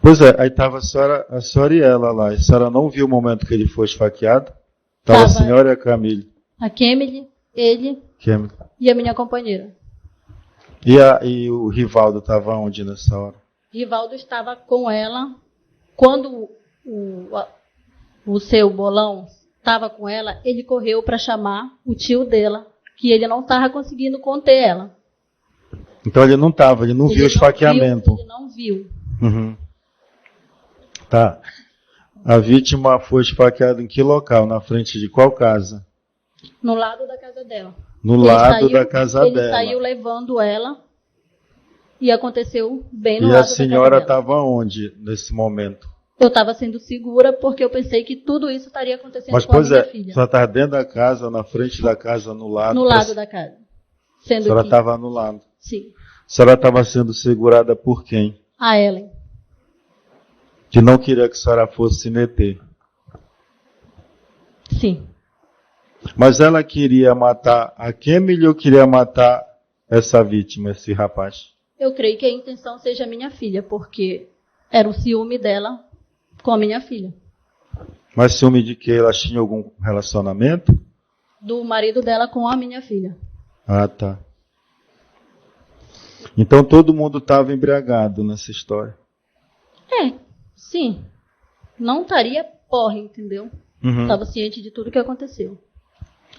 Speaker 4: Pois é, aí estava a senhora e ela lá. A senhora não viu o momento que ele foi esfaqueado? Estava a
Speaker 6: Tava.
Speaker 4: senhora e a Camille.
Speaker 6: A Kemily, ele
Speaker 4: Camille.
Speaker 6: e a minha companheira.
Speaker 4: E o Rivaldo estava onde nessa hora?
Speaker 6: Rivaldo estava com ela. Quando o seu bolão estava com ela, ele correu para chamar o tio dela, que ele não estava conseguindo conter ela.
Speaker 4: Então ele não estava, ele não viu o esfaqueamento.
Speaker 6: Ele não viu.
Speaker 4: Uhum. Tá. A vítima foi esfaqueada em que local? Na frente de qual casa?
Speaker 6: No lado da casa dela.
Speaker 4: No
Speaker 6: Ele
Speaker 4: lado
Speaker 6: saiu-
Speaker 4: da casa
Speaker 6: Ele
Speaker 4: dela.
Speaker 6: saiu levando ela e aconteceu bem no
Speaker 4: E
Speaker 6: lado
Speaker 4: a senhora
Speaker 6: da casa dela.
Speaker 4: estava onde nesse momento?
Speaker 6: Eu estava sendo segura porque eu pensei que tudo isso estaria acontecendo
Speaker 4: Mas,
Speaker 6: com a
Speaker 4: pois
Speaker 6: minha
Speaker 4: é,
Speaker 6: filha.
Speaker 4: só estava dentro da casa, na frente da casa, no lado.
Speaker 6: No lado da casa.
Speaker 4: A
Speaker 6: Sendo
Speaker 4: senhora
Speaker 6: que,
Speaker 4: estava no lado.
Speaker 6: sim,
Speaker 4: A senhora estava sendo segurada por quem?
Speaker 6: a Ellen.
Speaker 4: Que não queria que a senhora fosse se meter.
Speaker 6: Sim.
Speaker 4: Mas ela queria matar a Kemily ou queria matar essa vítima, esse rapaz?
Speaker 6: Eu creio que a intenção seja minha filha, porque era o ciúme dela com a minha filha.
Speaker 4: Mas ciúme de que elas tinham algum relacionamento?
Speaker 6: Do marido dela com a minha filha.
Speaker 4: Ah, tá. Então todo mundo estava embriagado nessa história.
Speaker 6: Sim. Não estaria porre, entendeu?
Speaker 4: Uhum.
Speaker 6: Estava ciente de tudo que aconteceu.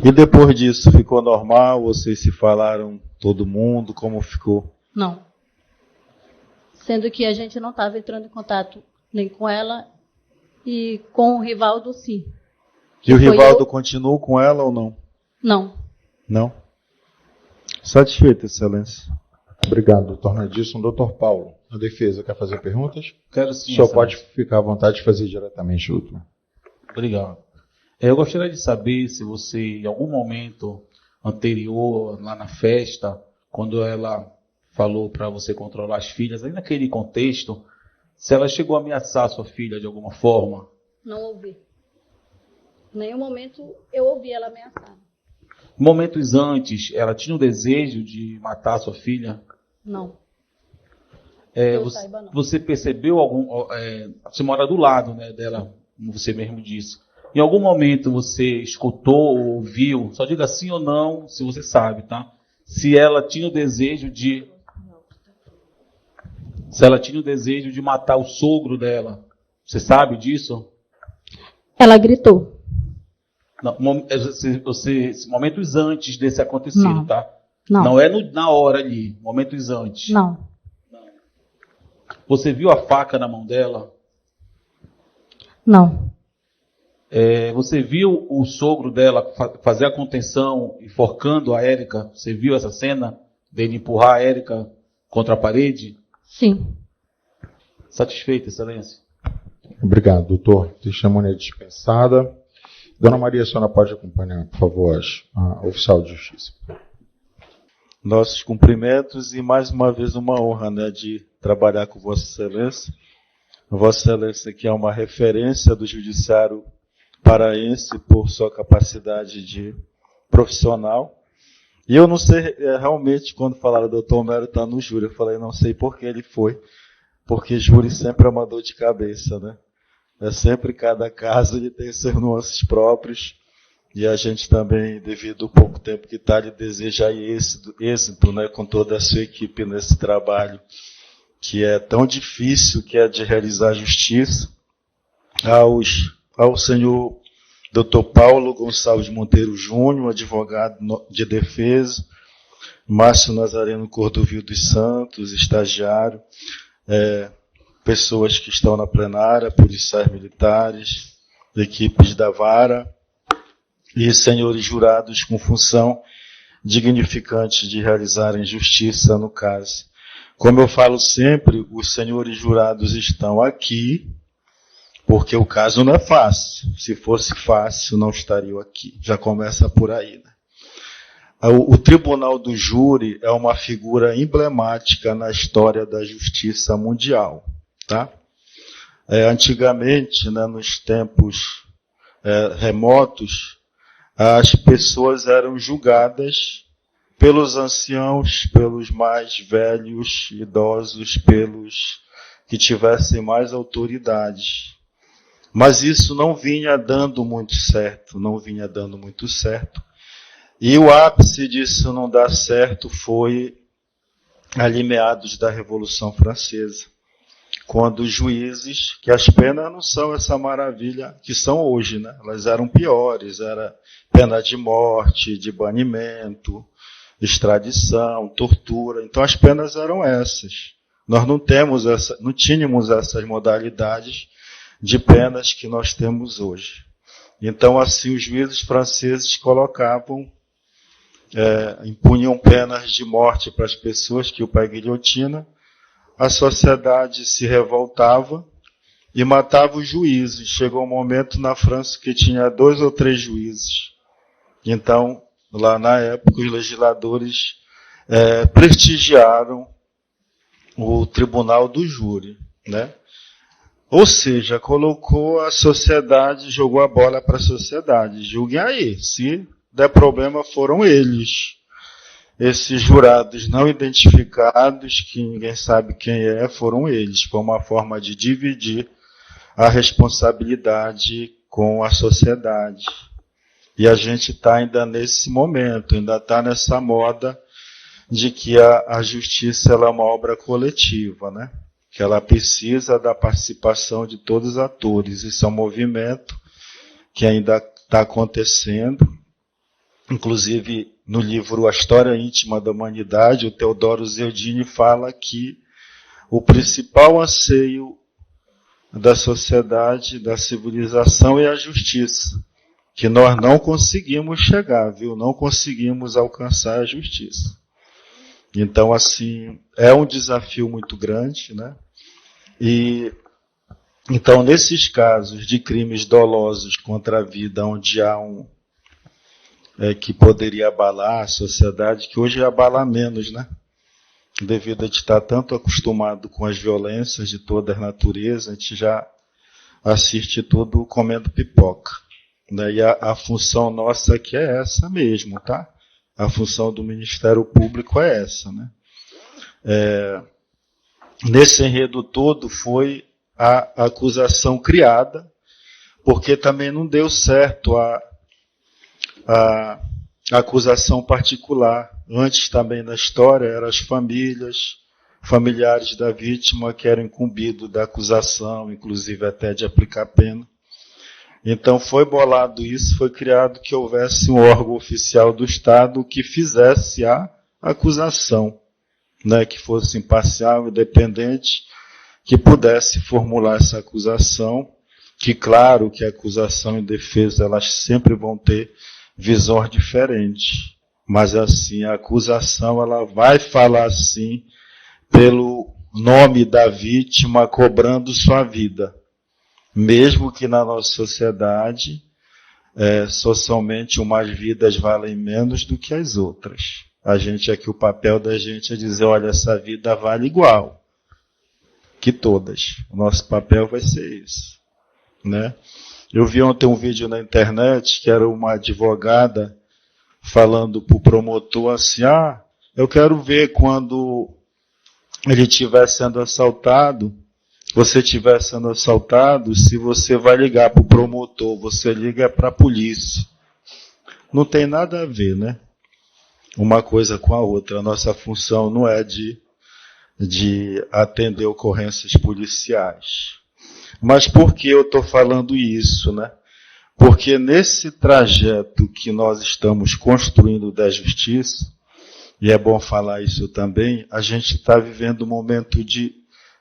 Speaker 4: E depois disso, ficou normal? Vocês se falaram, todo mundo? Como ficou?
Speaker 6: Não. Sendo que a gente não estava entrando em contato nem com ela e com o Rivaldo, sim.
Speaker 4: E o
Speaker 6: Foi
Speaker 4: Rivaldo
Speaker 6: eu-
Speaker 4: continuou com ela ou não?
Speaker 6: Não.
Speaker 4: Não? Satisfeito, excelência.
Speaker 2: Obrigado, doutor Nadilson. Doutor Paulo, a defesa quer fazer perguntas?
Speaker 5: Quero
Speaker 2: O
Speaker 5: sim.
Speaker 2: senhor
Speaker 5: excelência.
Speaker 2: pode ficar à vontade de fazer diretamente, doutor.
Speaker 5: Obrigado. Eu gostaria de saber se você, em algum momento anterior, lá na festa, quando ela falou para você controlar as filhas, aí naquele contexto, se ela chegou a ameaçar sua filha de alguma forma.
Speaker 6: Não ouvi. Em nenhum momento eu ouvi ela ameaçada.
Speaker 5: Momentos antes, ela tinha o desejo de matar sua filha?
Speaker 6: Não.
Speaker 5: É,
Speaker 6: Eu
Speaker 5: você,
Speaker 6: saiba, não.
Speaker 5: você percebeu algum... você mora do lado, né, dela, como você mesmo disse. Em algum momento você escutou ou ouviu, só diga sim ou não, se você sabe, tá? Se ela tinha o desejo de... Se ela tinha o desejo de matar o sogro dela. Você sabe disso?
Speaker 3: Ela gritou.
Speaker 5: Não, momentos antes desse acontecido,
Speaker 3: Não.
Speaker 5: tá?
Speaker 3: Não.
Speaker 5: Não é na hora ali, momentos antes.
Speaker 3: Não.
Speaker 5: Você viu a faca na mão dela?
Speaker 3: Não.
Speaker 5: Você viu o sogro dela fazer a contenção, enforcando a Érica? Você viu essa cena dele empurrar a Érica contra a parede?
Speaker 3: Sim.
Speaker 5: Satisfeito, excelência?
Speaker 2: Obrigado, doutor. Testemunha dispensada. Dona Maria, a senhora pode acompanhar, por favor, a oficial de justiça.
Speaker 4: Nossos cumprimentos e mais uma vez uma honra, né, de trabalhar com Vossa Excelência. Vossa Excelência que é uma referência do judiciário paraense por sua capacidade de profissional. E eu não sei, realmente, quando falaram do Dr. Homero está no júri, eu falei, não sei por que ele foi, porque júri sempre é uma dor de cabeça, né? É sempre cada caso ele tem seus nuances próprios, e a gente também, devido ao pouco tempo que está, ele deseja êxito, né, com toda a sua equipe nesse trabalho, que é tão difícil, que é de realizar justiça, ao senhor Dr. Paulo Gonçalves Monteiro Júnior, advogado de defesa, Márcio Nazareno Cordovil dos Santos, estagiário, pessoas que estão na plenária, policiais militares, equipes da vara e senhores jurados com função dignificante de realizarem justiça no caso. Como eu falo sempre, os senhores jurados estão aqui porque o caso não é fácil. Se fosse fácil, não estariam aqui. Já começa por aí, né? O Tribunal do Júri é uma figura emblemática na história da justiça mundial. Tá? Antigamente, né, nos tempos remotos, as pessoas eram julgadas pelos anciãos, pelos mais velhos, idosos, pelos que tivessem mais autoridade. Mas isso não vinha dando muito certo, E o ápice disso não dar certo foi ali meados da Revolução Francesa, quando os juízes, que as penas não são essa maravilha que são hoje, né? Elas eram piores, era pena de morte, de banimento, extradição, tortura. Então as penas eram essas. Nós não tínhamos essas modalidades de penas que nós temos hoje. Então assim os juízes franceses impunham penas de morte para as pessoas que iam para a guilhotina. A sociedade se revoltava e matava os juízes. Chegou um momento na França que tinha 2 ou 3 juízes. Então, lá na época, os legisladores prestigiaram o Tribunal do Júri, né? Ou seja, colocou a sociedade, jogou a bola para a sociedade. Julguem aí, se der problema foram eles. Esses jurados não identificados, que ninguém sabe quem foram eles. Foi uma forma de dividir a responsabilidade com a sociedade. E a gente está ainda nesse momento, ainda está nessa moda de que a justiça ela é uma obra coletiva, né? Que ela precisa da participação de todos os atores. Isso é um movimento que ainda está acontecendo. Inclusive, no livro A História Íntima da Humanidade, o Teodoro Zeldini fala que o principal anseio da sociedade, da civilização é a justiça, que nós não conseguimos chegar, viu? Não conseguimos alcançar a justiça. Então, assim, é um desafio muito grande, né? E então, nesses casos de crimes dolosos contra a vida, onde há que poderia abalar a sociedade, que hoje abala menos, né? Devido a gente estar tanto acostumado com as violências de toda a natureza, a gente já assiste tudo comendo pipoca. Né? E a função nossa aqui é essa mesmo, tá? A função do Ministério Público é essa, né? Nesse enredo todo foi a acusação criada, porque também não deu certo a acusação particular. Antes também na história eram as familiares da vítima que eram incumbidos da acusação, inclusive até de aplicar pena. Então foi bolado isso, foi criado que houvesse um órgão oficial do Estado que fizesse a acusação, né, que fosse imparcial, independente, que pudesse formular essa acusação, que claro que a acusação e defesa elas sempre vão ter visões diferentes, mas assim, a acusação ela vai falar assim pelo nome da vítima cobrando sua vida, mesmo que na nossa sociedade socialmente umas vidas valem menos do que as outras. A gente aqui, o papel da gente é dizer, olha, essa vida vale igual que todas. O nosso papel vai ser isso, né? Eu vi ontem um vídeo na internet que era uma advogada falando para o promotor assim, eu quero ver quando ele estiver sendo assaltado, você estiver sendo assaltado, se você vai ligar para o promotor, você liga para a polícia. Não tem nada a ver, né? Uma coisa com a outra. A nossa função não é de atender ocorrências policiais. Mas por que eu estou falando isso, né? Porque nesse trajeto que nós estamos construindo da justiça, e é bom falar isso também, a gente está vivendo um momento de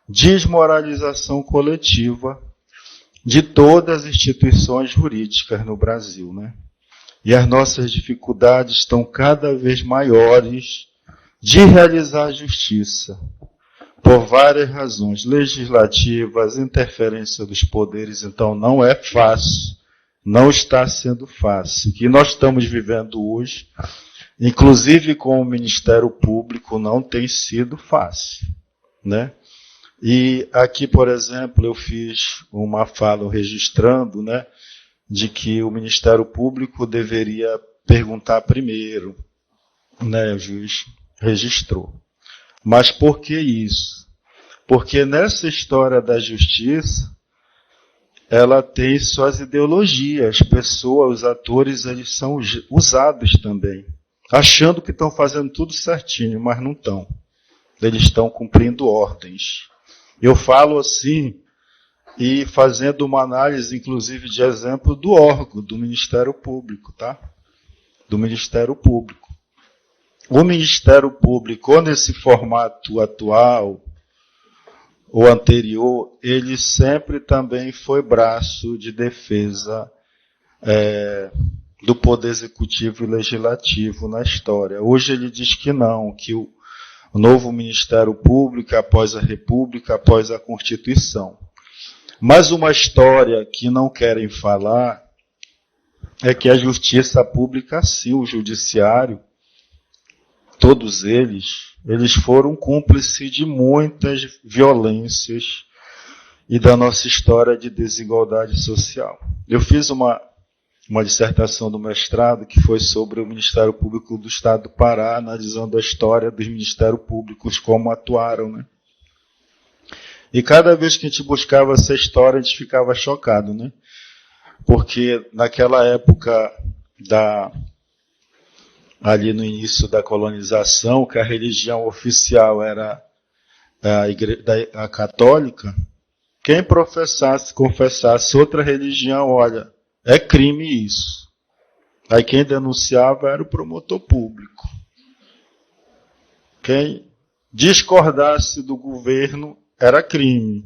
Speaker 4: desmoralização coletiva de todas as instituições jurídicas no Brasil, né? E as nossas dificuldades estão cada vez maiores de realizar a justiça, por várias razões, legislativas, interferência dos poderes, então não é fácil, não está sendo fácil. O que nós estamos vivendo hoje inclusive com o Ministério Público, não tem sido fácil, né? E aqui, por exemplo, eu fiz uma fala registrando, né, de que o Ministério Público deveria perguntar primeiro, né, o juiz registrou. Mas por que isso? Porque nessa história da justiça, ela tem suas ideologias, as pessoas, os atores, eles são usados também, achando que estão fazendo tudo certinho, mas não estão. Eles estão cumprindo ordens. Eu falo assim, e fazendo uma análise, inclusive, de exemplo do órgão, do Ministério Público, tá? Do Ministério Público. O Ministério Público, ou nesse formato atual, ou anterior, ele sempre também foi braço de defesa do Poder Executivo e Legislativo na história. Hoje ele diz que não, que o novo Ministério Público, após a República, após a Constituição. Mas uma história que não querem falar é que a Justiça Pública, sim, o Judiciário, todos eles foram cúmplices de muitas violências e da nossa história de desigualdade social. Eu fiz uma dissertação do mestrado que foi sobre o Ministério Público do Estado do Pará, analisando a história dos Ministérios Públicos, como atuaram, né? E cada vez que a gente buscava essa história, a gente ficava chocado, né? Porque naquela época ali no início da colonização, que a religião oficial era a católica, quem confessasse outra religião, olha, é crime isso. Aí quem denunciava era o promotor público. Quem discordasse do governo era crime.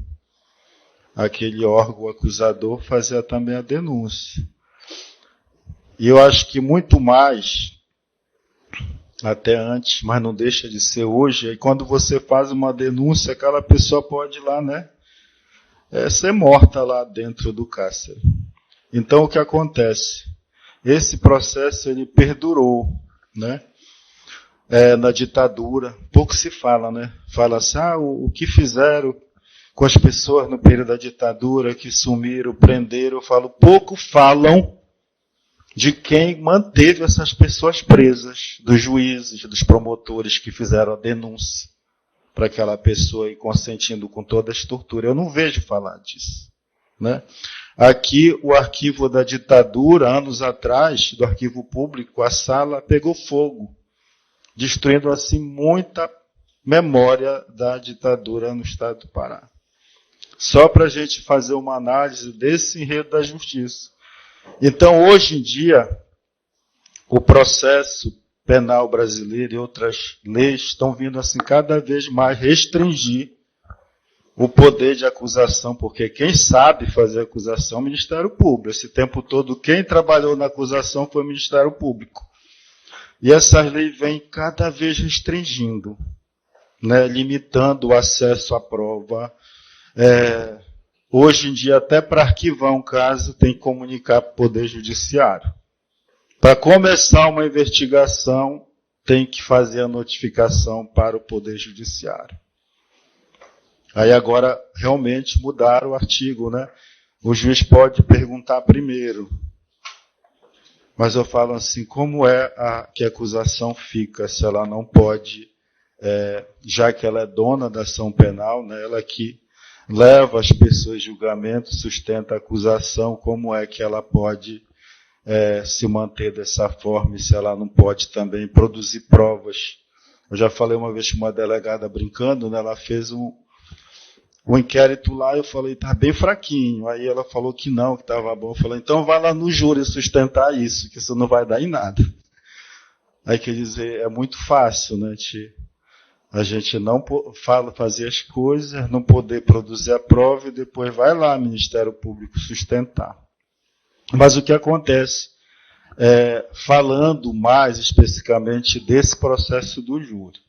Speaker 4: Aquele órgão acusador fazia também a denúncia. E eu acho que muito mais, até antes, mas não deixa de ser hoje, aí quando você faz uma denúncia, aquela pessoa pode ir lá, né, ser morta lá dentro do cárcere. Então, o que acontece? Esse processo, ele perdurou, né? Na ditadura, pouco se fala, né? Fala assim, o que fizeram com as pessoas no período da ditadura, que sumiram, prenderam, eu falo, pouco falam de quem manteve essas pessoas presas, dos juízes, dos promotores que fizeram a denúncia para aquela pessoa ir consentindo com toda a tortura. Eu não vejo falar disso, né? Aqui, o arquivo da ditadura, anos atrás, do arquivo público, a sala pegou fogo, destruindo assim muita memória da ditadura no estado do Pará. Só para a gente fazer uma análise desse enredo da justiça. Então, hoje em dia, o processo penal brasileiro e outras leis estão vindo assim cada vez mais restringir o poder de acusação, porque quem sabe fazer acusação é o Ministério Público. Esse tempo todo, quem trabalhou na acusação foi o Ministério Público. E essas leis vêm cada vez restringindo, né, limitando o acesso à prova. Hoje em dia, até para arquivar um caso, tem que comunicar para o Poder Judiciário. Para começar uma investigação, tem que fazer a notificação para o Poder Judiciário. Aí agora, realmente, mudaram o artigo, né? O juiz pode perguntar primeiro. Mas eu falo assim, como é que a acusação fica se ela não pode, já que ela é dona da ação penal, né? Ela que leva as pessoas em julgamento, sustenta a acusação, como é que ela pode se manter dessa forma e se ela não pode também produzir provas. Eu já falei uma vez com uma delegada brincando, né? Ela fez um inquérito lá, eu falei, tá bem fraquinho. Aí ela falou que não, que estava bom. Eu falei, então vai lá no júri sustentar isso, que isso não vai dar em nada. Aí quer dizer, é muito fácil, né? A gente não fazer as coisas, não poder produzir a prova e depois vai lá, Ministério Público, sustentar. Mas o que acontece, falando mais especificamente desse processo do júri.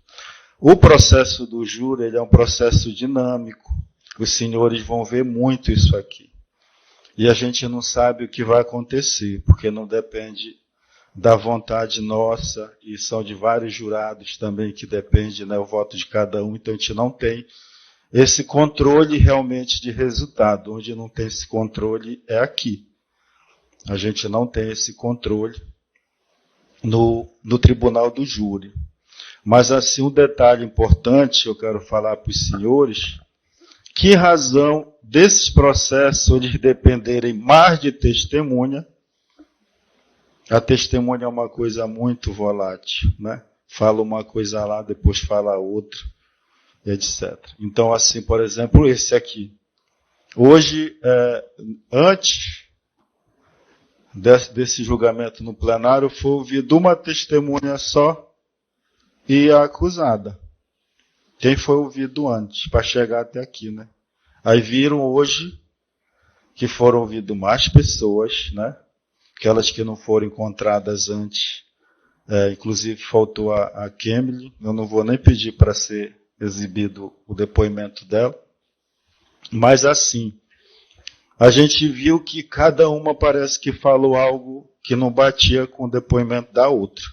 Speaker 4: O processo do júri, ele é um processo dinâmico. Os senhores vão ver muito isso aqui. E a gente não sabe o que vai acontecer, porque não depende da vontade nossa, e são de vários jurados também, que depende, né, o voto de cada um, então a gente não tem esse controle realmente de resultado. Onde não tem esse controle é aqui. A gente não tem esse controle no tribunal do júri. Mas assim, um detalhe importante eu quero falar para os senhores, que em razão desses processos eles dependerem mais de testemunha, a testemunha é uma coisa muito volátil, né? Fala uma coisa lá, depois fala outra, etc. Então, assim, por exemplo, esse aqui. Hoje, antes desse julgamento no plenário, foi ouvido uma testemunha só e a acusada. Quem foi ouvido antes, para chegar até aqui, né? Aí viram hoje que foram ouvidas mais pessoas, né? Aquelas que não foram encontradas antes. Inclusive faltou a Kemily. Eu não vou nem pedir para ser exibido o depoimento dela. Mas assim, a gente viu que cada uma parece que falou algo que não batia com o depoimento da outra,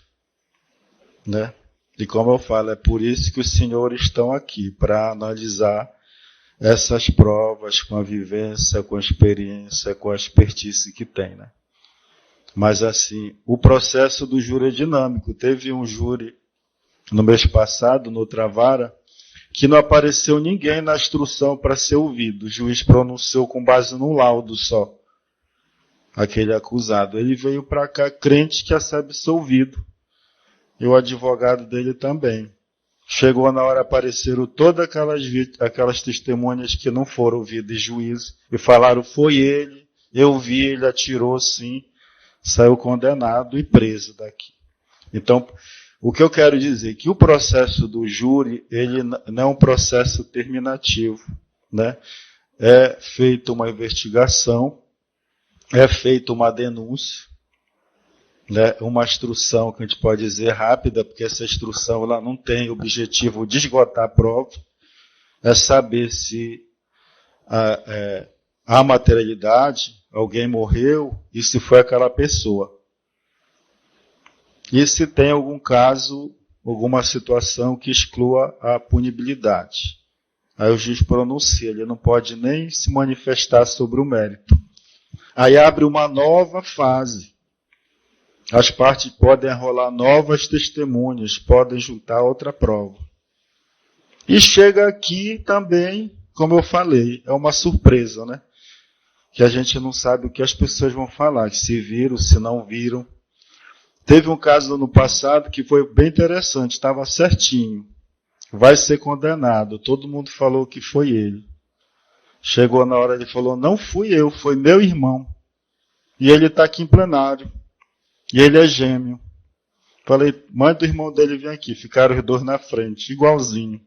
Speaker 4: né? E como eu falo, é por isso que os senhores estão aqui, para analisar essas provas com a vivência, com a experiência, com a expertise que tem, né? Mas assim, o processo do júri é dinâmico. Teve um júri no mês passado, no outra vara, que não apareceu ninguém na instrução para ser ouvido. O juiz pronunciou com base num laudo só, aquele acusado. Ele veio para cá crente que ia ser absolvido. E o advogado dele também. Chegou na hora, apareceram todas aquelas testemunhas que não foram ouvidas em juízo e falaram, foi ele, eu vi, ele atirou sim, saiu condenado e preso daqui. Então, o que eu quero dizer é que o processo do júri, ele não é um processo terminativo, né? É feita uma investigação, é feita uma denúncia, né? Uma instrução que a gente pode dizer rápida, porque essa instrução ela não tem o objetivo de esgotar a prova, é saber se há materialidade, alguém morreu e se foi aquela pessoa. E se tem algum caso, alguma situação que exclua a punibilidade. Aí o juiz pronuncia, ele não pode nem se manifestar sobre o mérito. Aí abre uma nova fase. As partes podem enrolar novas testemunhas, podem juntar outra prova. E chega aqui também, como eu falei, é uma surpresa, né? Que a gente não sabe o que as pessoas vão falar, se viram, se não viram. Teve um caso no passado que foi bem interessante, estava certinho. Vai ser condenado. Todo mundo falou que foi ele. Chegou na hora, ele falou, não fui eu, foi meu irmão. E ele está aqui em plenário. E ele é gêmeo. Falei, manda o irmão dele vir aqui. Ficaram os dois na frente, igualzinho.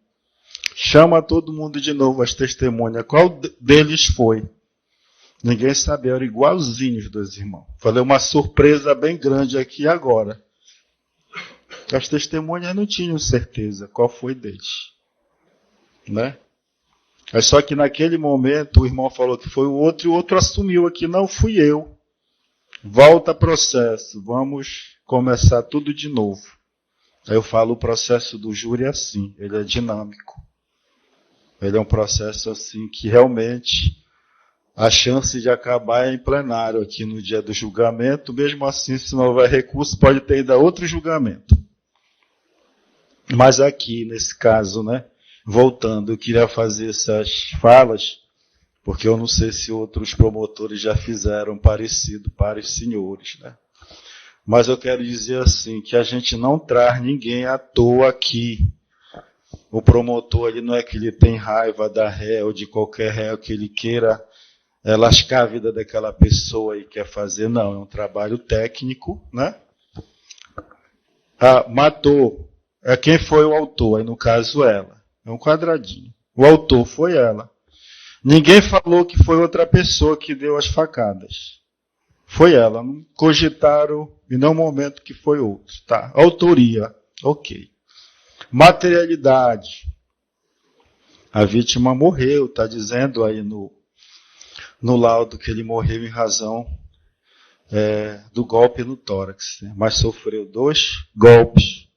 Speaker 4: Chama todo mundo de novo, as testemunhas. Qual deles foi? Ninguém sabia, eram igualzinhos os dois irmãos. Falei, uma surpresa bem grande aqui agora. As testemunhas não tinham certeza qual foi deles. Né? É só que naquele momento o irmão falou que foi o outro e o outro assumiu aqui, não fui eu. Volta processo, vamos começar tudo de novo. Aí eu falo, o processo do júri é assim, ele é dinâmico. Ele é um processo assim que realmente a chance de acabar é em plenário aqui no dia do julgamento, mesmo assim, se não houver recurso, pode ter ainda outro julgamento. Mas aqui, nesse caso, né, voltando, eu queria fazer essas falas, porque eu não sei se outros promotores já fizeram parecido para os senhores, né? Mas eu quero dizer assim, que a gente não traz ninguém à toa aqui. O promotor, ele não é que ele tem raiva da ré ou de qualquer réu que ele queira lascar a vida daquela pessoa e quer fazer, não, é um trabalho técnico, né? Matou, quem foi o autor? Aí no caso ela, é um quadradinho. O autor foi ela. Ninguém falou que foi outra pessoa que deu as facadas. Foi ela, não cogitaram em nenhum momento que foi outro, tá? Autoria, ok. Materialidade, a vítima morreu, está dizendo aí no laudo que ele morreu em razão do golpe no tórax, né? Mas sofreu 2 golpes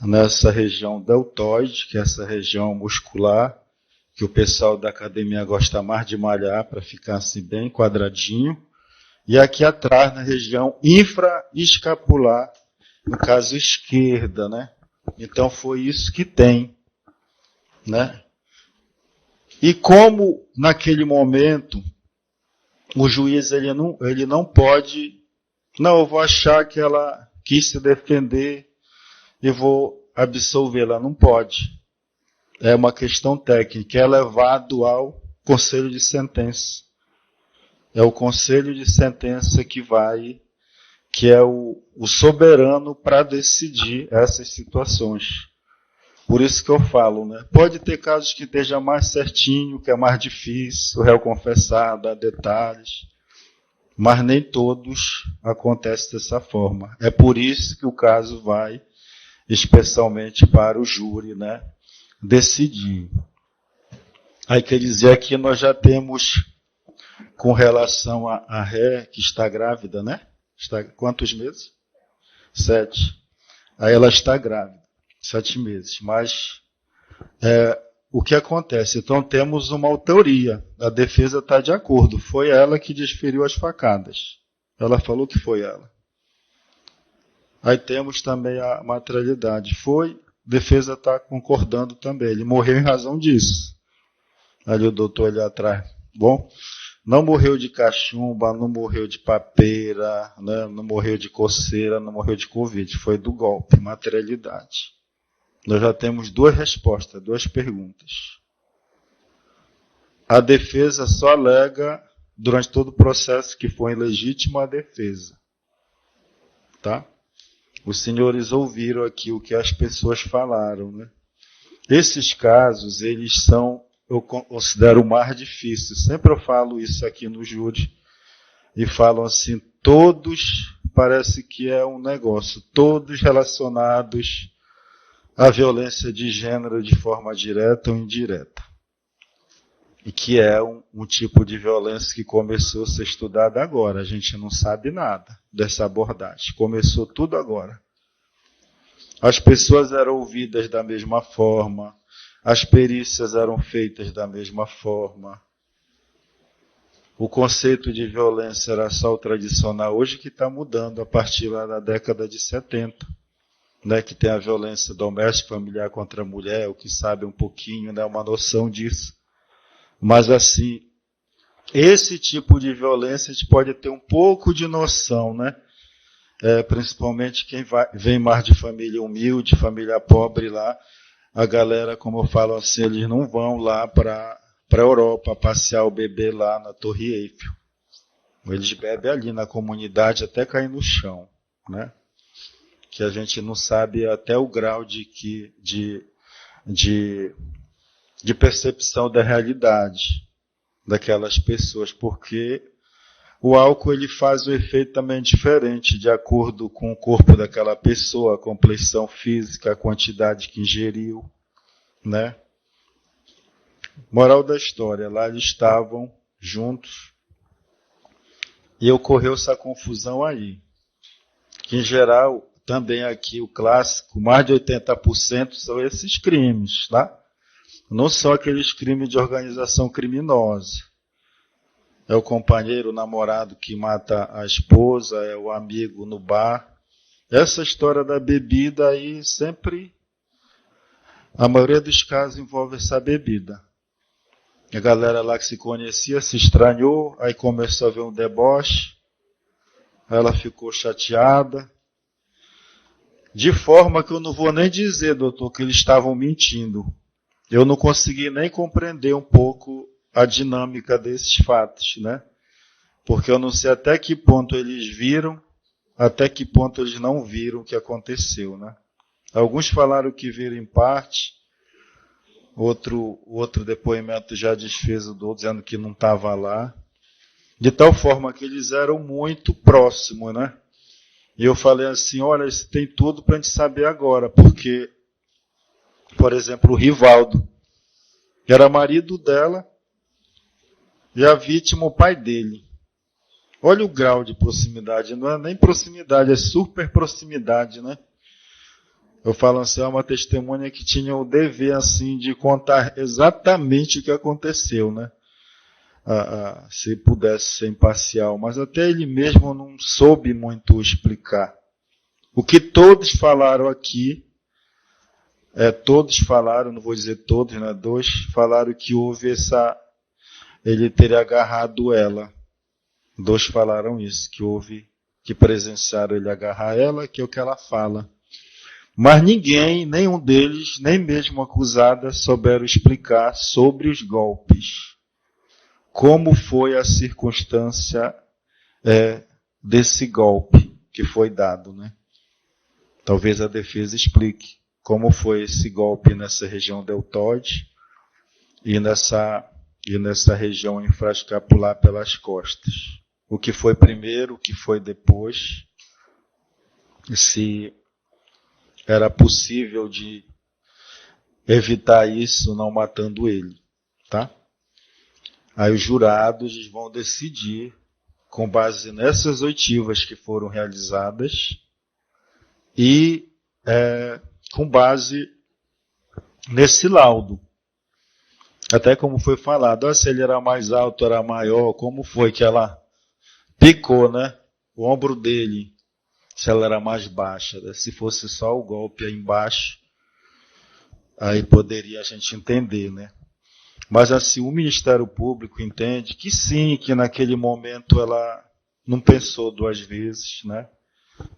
Speaker 4: nessa região deltoide, que é essa região muscular, que o pessoal da academia gosta mais de malhar para ficar assim bem quadradinho, e aqui atrás na região infraescapular, no caso esquerda, né? Então foi isso que tem, né? E como naquele momento o juiz ele não pode, não, eu vou achar que ela quis se defender e vou absolvê-la, não pode. É uma questão técnica, é levado ao conselho de sentença. É o conselho de sentença que é o soberano para decidir essas situações. Por isso que eu falo, né? Pode ter casos que esteja mais certinho, que é mais difícil, o réu confessar, dar detalhes, mas nem todos acontece dessa forma. É por isso que o caso vai especialmente para o júri, né, decidir. Aí quer dizer que nós já temos, com relação à ré, que está grávida, né? Está quantos meses? 7. Aí ela está grávida, 7 meses. Mas o que acontece? Então temos uma autoria. A defesa está de acordo. Foi ela que desferiu as facadas. Ela falou que foi ela. Aí temos também a materialidade. Foi, a defesa está concordando também. Ele morreu em razão disso. Ali o doutor ali atrás. Bom, não morreu de cachumba, não morreu de papeira, né? Não morreu de coceira, não morreu de Covid. Foi do golpe, materialidade. Nós já temos 2 respostas, 2 perguntas. A defesa só alega, durante todo o processo, que foi ilegítima a defesa. Tá? Os senhores ouviram aqui o que as pessoas falaram, né? Esses casos, eles são, eu considero, mais difíceis. Sempre eu falo isso aqui no júri. E falam assim, todos, parece que é um negócio, todos relacionados à violência de gênero de forma direta ou indireta. E que é um tipo de violência que começou a ser estudada agora. A gente não sabe nada dessa abordagem. Começou tudo agora. As pessoas eram ouvidas da mesma forma. As perícias eram feitas da mesma forma. O conceito de violência era só o tradicional. Hoje que está mudando a partir lá da década de 70. Né, que tem a violência doméstica familiar contra a mulher, o que sabe um pouquinho, né, uma noção disso. Mas assim, esse tipo de violência a gente pode ter um pouco de noção, né? Principalmente quem vem mais de família humilde, família pobre lá, a galera, como eu falo assim, eles não vão lá para a Europa passear o bebê lá na Torre Eiffel. Eles bebem ali na comunidade até cair no chão, né? Que a gente não sabe até o grau de percepção da realidade daquelas pessoas, porque o álcool ele faz um efeito também diferente de acordo com o corpo daquela pessoa, a complexão física, a quantidade que ingeriu, né? Moral da história, lá eles estavam juntos e ocorreu essa confusão aí, que em geral também aqui o clássico, mais de 80% são esses crimes, tá? Não são aqueles crimes de organização criminosa. É o companheiro, o namorado que mata a esposa, é o amigo no bar. Essa história da bebida aí sempre, a maioria dos casos envolve essa bebida. A galera lá que se conhecia se estranhou, aí começou a ver um deboche, ela ficou chateada. De forma que eu não vou nem dizer, doutor, que eles estavam mentindo. Eu não consegui nem compreender um pouco a dinâmica desses fatos, né? Porque eu não sei até que ponto eles viram, até que ponto eles não viram o que aconteceu, né? Alguns falaram que viram em parte, outro depoimento já desfez o do outro, dizendo que não estava lá. De tal forma que eles eram muito próximos, né? E eu falei assim, olha, isso tem tudo para a gente saber agora, porque, por exemplo, o Rivaldo era marido dela e a vítima o pai dele. Olha o grau de proximidade, não é nem proximidade, é super proximidade, né? Eu falo assim, é uma testemunha que tinha o dever, assim, de contar exatamente o que aconteceu, né? Se pudesse ser imparcial, mas até ele mesmo não soube muito explicar. O que todos falaram aqui, todos falaram, não vou dizer todos, né? Dois falaram que houve ele teria agarrado ela. Dois falaram isso, que houve, que presenciaram ele agarrar ela, que é o que ela fala. Mas ninguém, nenhum deles, nem mesmo a acusada, souberam explicar sobre os golpes. Como foi a circunstância desse golpe que foi dado, né? Talvez a defesa explique como foi esse golpe nessa região deltoide e nessa região infraescapular pelas costas. O que foi primeiro, o que foi depois, se era possível de evitar isso não matando ele, tá? Aí os jurados vão decidir, com base nessas oitivas que foram realizadas e com base nesse laudo. Até como foi falado, se ele era mais alto, era maior, como foi que ela picou, né? O ombro dele, se ela era mais baixa, né? Se fosse só o golpe aí embaixo, aí poderia a gente entender, né? Mas assim, o Ministério Público entende que sim, que naquele momento ela não pensou duas vezes, né?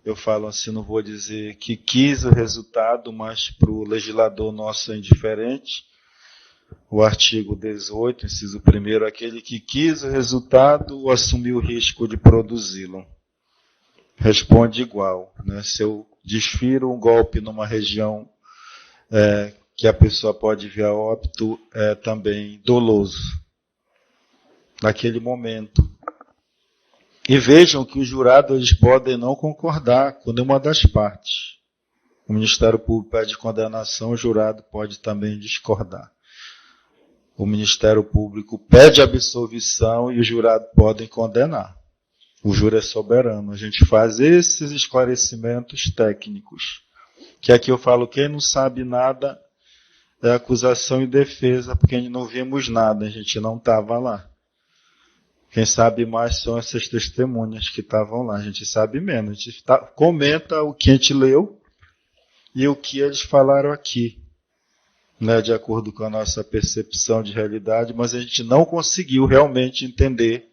Speaker 4: Eu falo assim, não vou dizer que quis o resultado, mas para o legislador nosso é indiferente. O artigo 18, inciso 1º, aquele que quis o resultado ou assumiu o risco de produzi-lo. Responde igual, né? Se eu desfiro um golpe numa região que a pessoa pode vir a óbito, é também doloso. Naquele momento. E vejam que os jurados eles podem não concordar com nenhuma das partes. O Ministério Público pede condenação, o jurado pode também discordar. O Ministério Público pede absolvição e os jurados podem condenar. O júri é soberano. A gente faz esses esclarecimentos técnicos. Que aqui eu falo, quem não sabe nada é acusação e defesa, porque a gente não vimos nada, a gente não estava lá. Quem sabe mais são essas testemunhas que estavam lá. A gente sabe menos. A gente comenta o que a gente leu e o que eles falaram aqui, né, de acordo com a nossa percepção de realidade, mas a gente não conseguiu realmente entender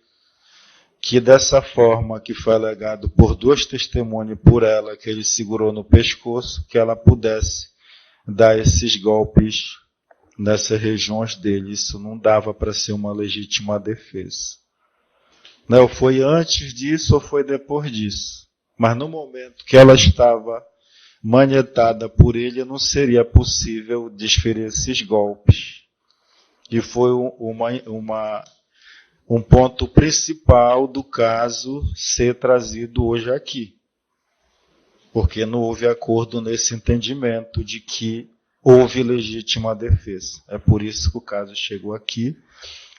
Speaker 4: que dessa forma que foi alegado por duas testemunhas por ela, que ele segurou no pescoço, que ela pudesse dar esses golpes nessas regiões dele. Isso não dava para ser uma legítima defesa. Não, foi antes disso ou foi depois disso. Mas no momento que ela estava manietada por ele, não seria possível desferir esses golpes. E foi um ponto principal do caso ser trazido hoje aqui. Porque não houve acordo nesse entendimento de que houve legítima defesa. É por isso que o caso chegou aqui.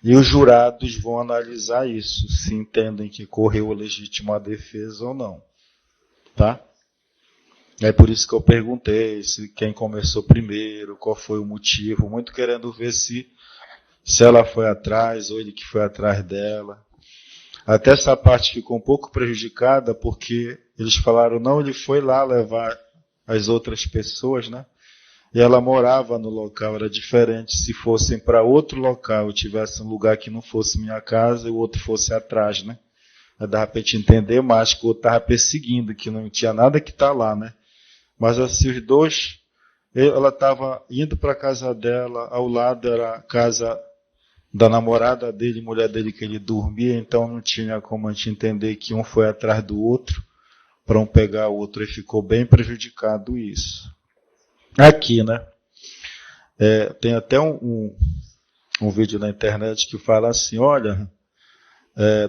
Speaker 4: E os jurados vão analisar isso, se entendem que correu a legítima defesa ou não. Tá? É por isso que eu perguntei se quem começou primeiro, qual foi o motivo, muito querendo ver se ela foi atrás ou ele que foi atrás dela. Até essa parte ficou um pouco prejudicada porque eles falaram, não, ele foi lá levar as outras pessoas, né? E ela morava no local, era diferente se fossem para outro local, tivesse um lugar que não fosse minha casa e o outro fosse atrás, né? Dava para a gente entender mais que o outro estava perseguindo, que não tinha nada que está lá, né? Mas assim, os dois, ela estava indo para a casa dela, ao lado era a casa da namorada dele, mulher dele que ele dormia, então não tinha como a gente entender que um foi atrás do outro, para um pegar o outro, e ficou bem prejudicado isso. Aqui, né? Tem até um vídeo na internet que fala assim, olha,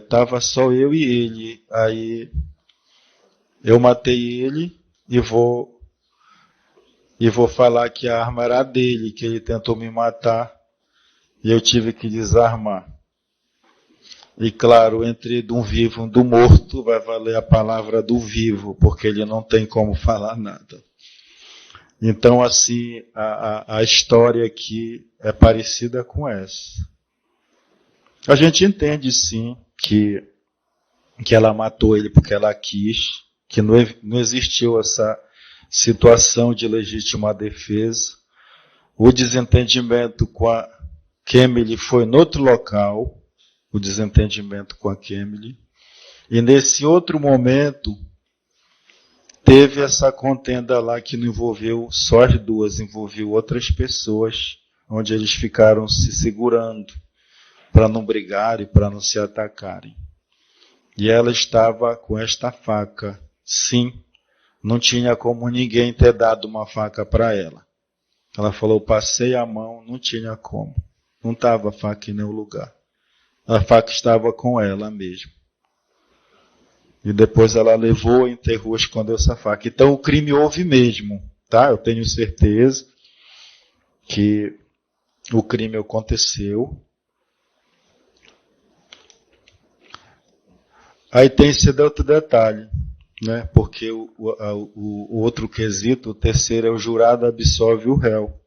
Speaker 4: tava só eu e ele, aí eu matei ele e vou falar que a arma era dele, que ele tentou me matar e eu tive que desarmar. E claro, entre do vivo e do morto vai valer a palavra do vivo, porque ele não tem como falar nada. Então, assim, a história aqui é parecida com essa. A gente entende, sim, que ela matou ele porque ela quis, que não existiu essa situação de legítima defesa. O desentendimento com a Kemily foi em outro local, o desentendimento com a Kemily. E nesse outro momento, teve essa contenda lá que não envolveu só as duas, envolveu outras pessoas, onde eles ficaram se segurando para não brigarem, para não se atacarem. E ela estava com esta faca. Sim, não tinha como ninguém ter dado uma faca para ela. Ela falou, passei a mão, não tinha como. Não estava a faca em nenhum lugar. A faca estava com ela mesmo. E depois ela levou e enterrou, escondeu essa faca. Então o crime houve mesmo, tá? Eu tenho certeza que o crime aconteceu. Aí tem esse outro detalhe, né? Porque o outro quesito, o terceiro, é o jurado absolve o réu.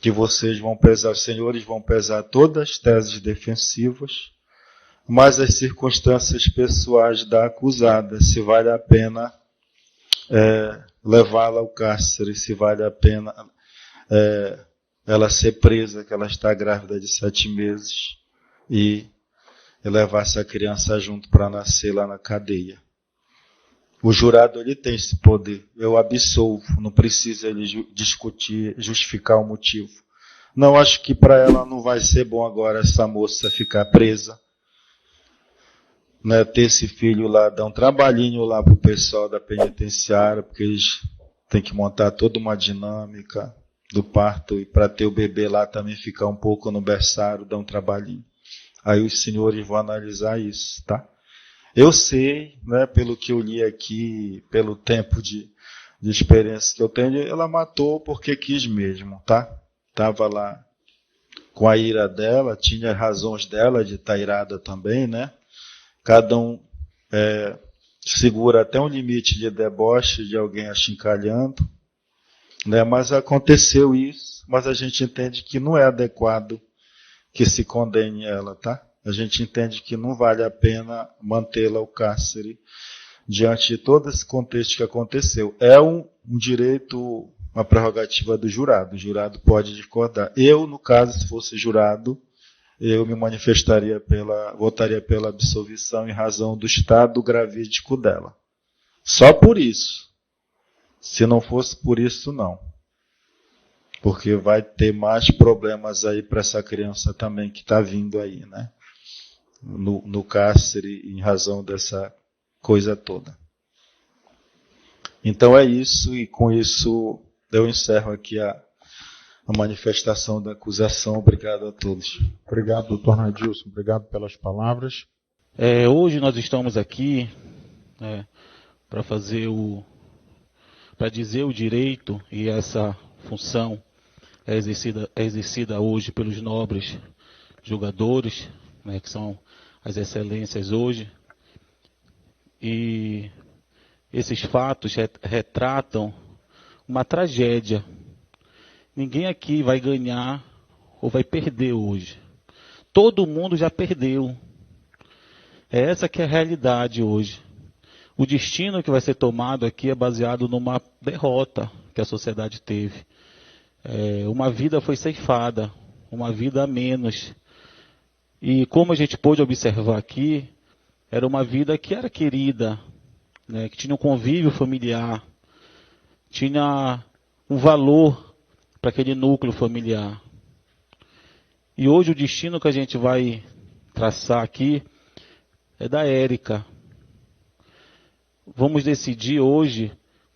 Speaker 4: Que vocês vão pesar, os senhores vão pesar todas as teses defensivas, mas as circunstâncias pessoais da acusada, se vale a pena levá-la ao cárcere, se vale a pena ela ser presa, que ela está grávida de 7 meses, e levar essa criança junto para nascer lá na cadeia. O jurado ele tem esse poder. Eu absolvo, não precisa ele discutir, justificar o motivo. Não, acho que para ela não vai ser bom agora essa moça ficar presa. Né, ter esse filho lá, dar um trabalhinho lá para o pessoal da penitenciária, porque eles têm que montar toda uma dinâmica do parto, e para ter o bebê lá também ficar um pouco no berçário, dar um trabalhinho. Aí os senhores vão analisar isso, tá? Eu sei, né, pelo que eu li aqui, pelo tempo de experiência que eu tenho, ela matou porque quis mesmo, tá? Estava lá com a ira dela, tinha razões dela de estar irada também, né? Cada um segura até um limite de deboche de alguém achincalhando, né? Mas aconteceu isso, mas a gente entende que não é adequado que se condene ela, tá? A gente entende que não vale a pena mantê-la ao cárcere diante de todo esse contexto que aconteceu. É um direito, uma prerrogativa do jurado. O jurado pode discordar. Eu, no caso, se fosse jurado, eu me votaria pela absolvição em razão do estado gravídico dela. Só por isso. Se não fosse por isso, não. Porque vai ter mais problemas aí para essa criança também que está vindo aí, né? No cárcere, em razão dessa coisa toda. Então é isso, e com isso eu encerro aqui a manifestação da acusação. Obrigado a todos.
Speaker 2: Obrigado, doutor Nadilson. Obrigado pelas palavras.
Speaker 5: Hoje nós estamos aqui para dizer o direito, e essa função é exercida hoje pelos nobres julgadores, né, que são as excelências hoje. E esses fatos retratam uma tragédia. Ninguém aqui vai ganhar ou vai perder hoje. Todo mundo já perdeu. É essa que é a realidade hoje. O destino que vai ser tomado aqui é baseado numa derrota que a sociedade teve. Uma vida foi ceifada, uma vida a menos. E como a gente pôde observar aqui, era uma vida que era querida, né, que tinha um convívio familiar, tinha um valor para aquele núcleo familiar. E hoje o destino que a gente vai traçar aqui é da Érica. Vamos decidir hoje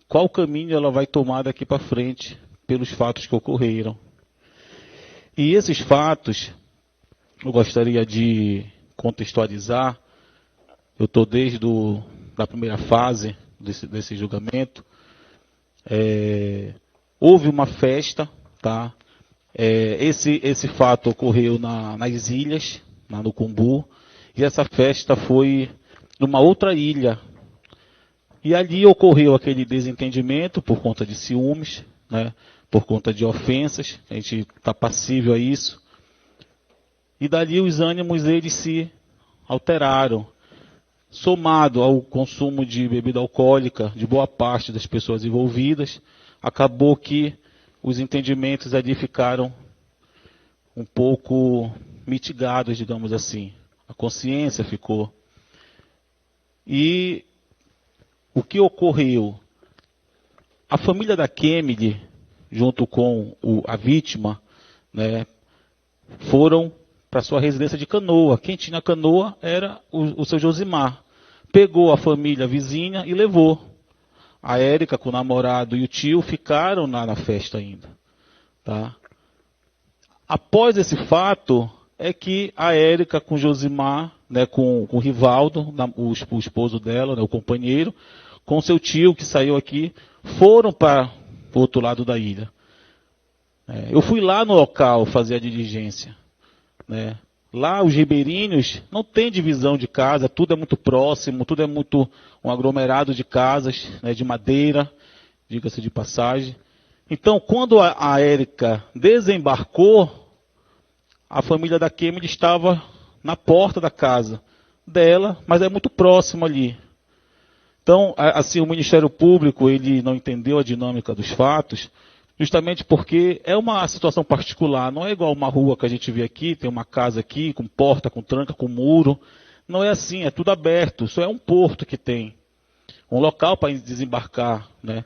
Speaker 5: qual caminho ela vai tomar daqui para frente, pelos fatos que ocorreram. E esses fatos, eu gostaria de contextualizar. Eu estou desde da primeira fase desse julgamento. Houve uma festa, tá? Esse fato ocorreu nas ilhas, no Cumbu, e essa festa foi numa outra ilha. E ali ocorreu aquele desentendimento por conta de ciúmes, né, por conta de ofensas, a gente está passível a isso. E dali os ânimos eles se alteraram, somado ao consumo de bebida alcoólica de boa parte das pessoas envolvidas, acabou que os entendimentos ali ficaram um pouco mitigados, digamos assim. A consciência ficou. E o que ocorreu? A família da Kemily, junto com a vítima, né, foram para sua residência de Canoa. Quem tinha canoa era o seu Josimar. Pegou a família vizinha e levou. A Érica, com o namorado e o tio, ficaram na festa ainda. Tá? Após esse fato, é que a Érica com o Josimar, né, com o Rivaldo, o esposo dela, né, o companheiro, com seu tio que saiu aqui, foram para o outro lado da ilha. Eu fui lá no local fazer a diligência. Né? Lá os ribeirinhos não tem divisão de casa, tudo é muito próximo, tudo é muito um aglomerado de casas, né, de madeira, diga-se de passagem. Então, quando a Érica desembarcou, a família da Kemily estava na porta da casa dela, mas é muito próximo ali. Então, assim, o Ministério Público ele não entendeu a dinâmica dos fatos, justamente porque é uma situação particular, não é igual uma rua que a gente vê aqui, tem uma casa aqui, com porta, com tranca, com muro. Não é assim, é tudo aberto, só é um porto que tem. Um local para desembarcar. Né?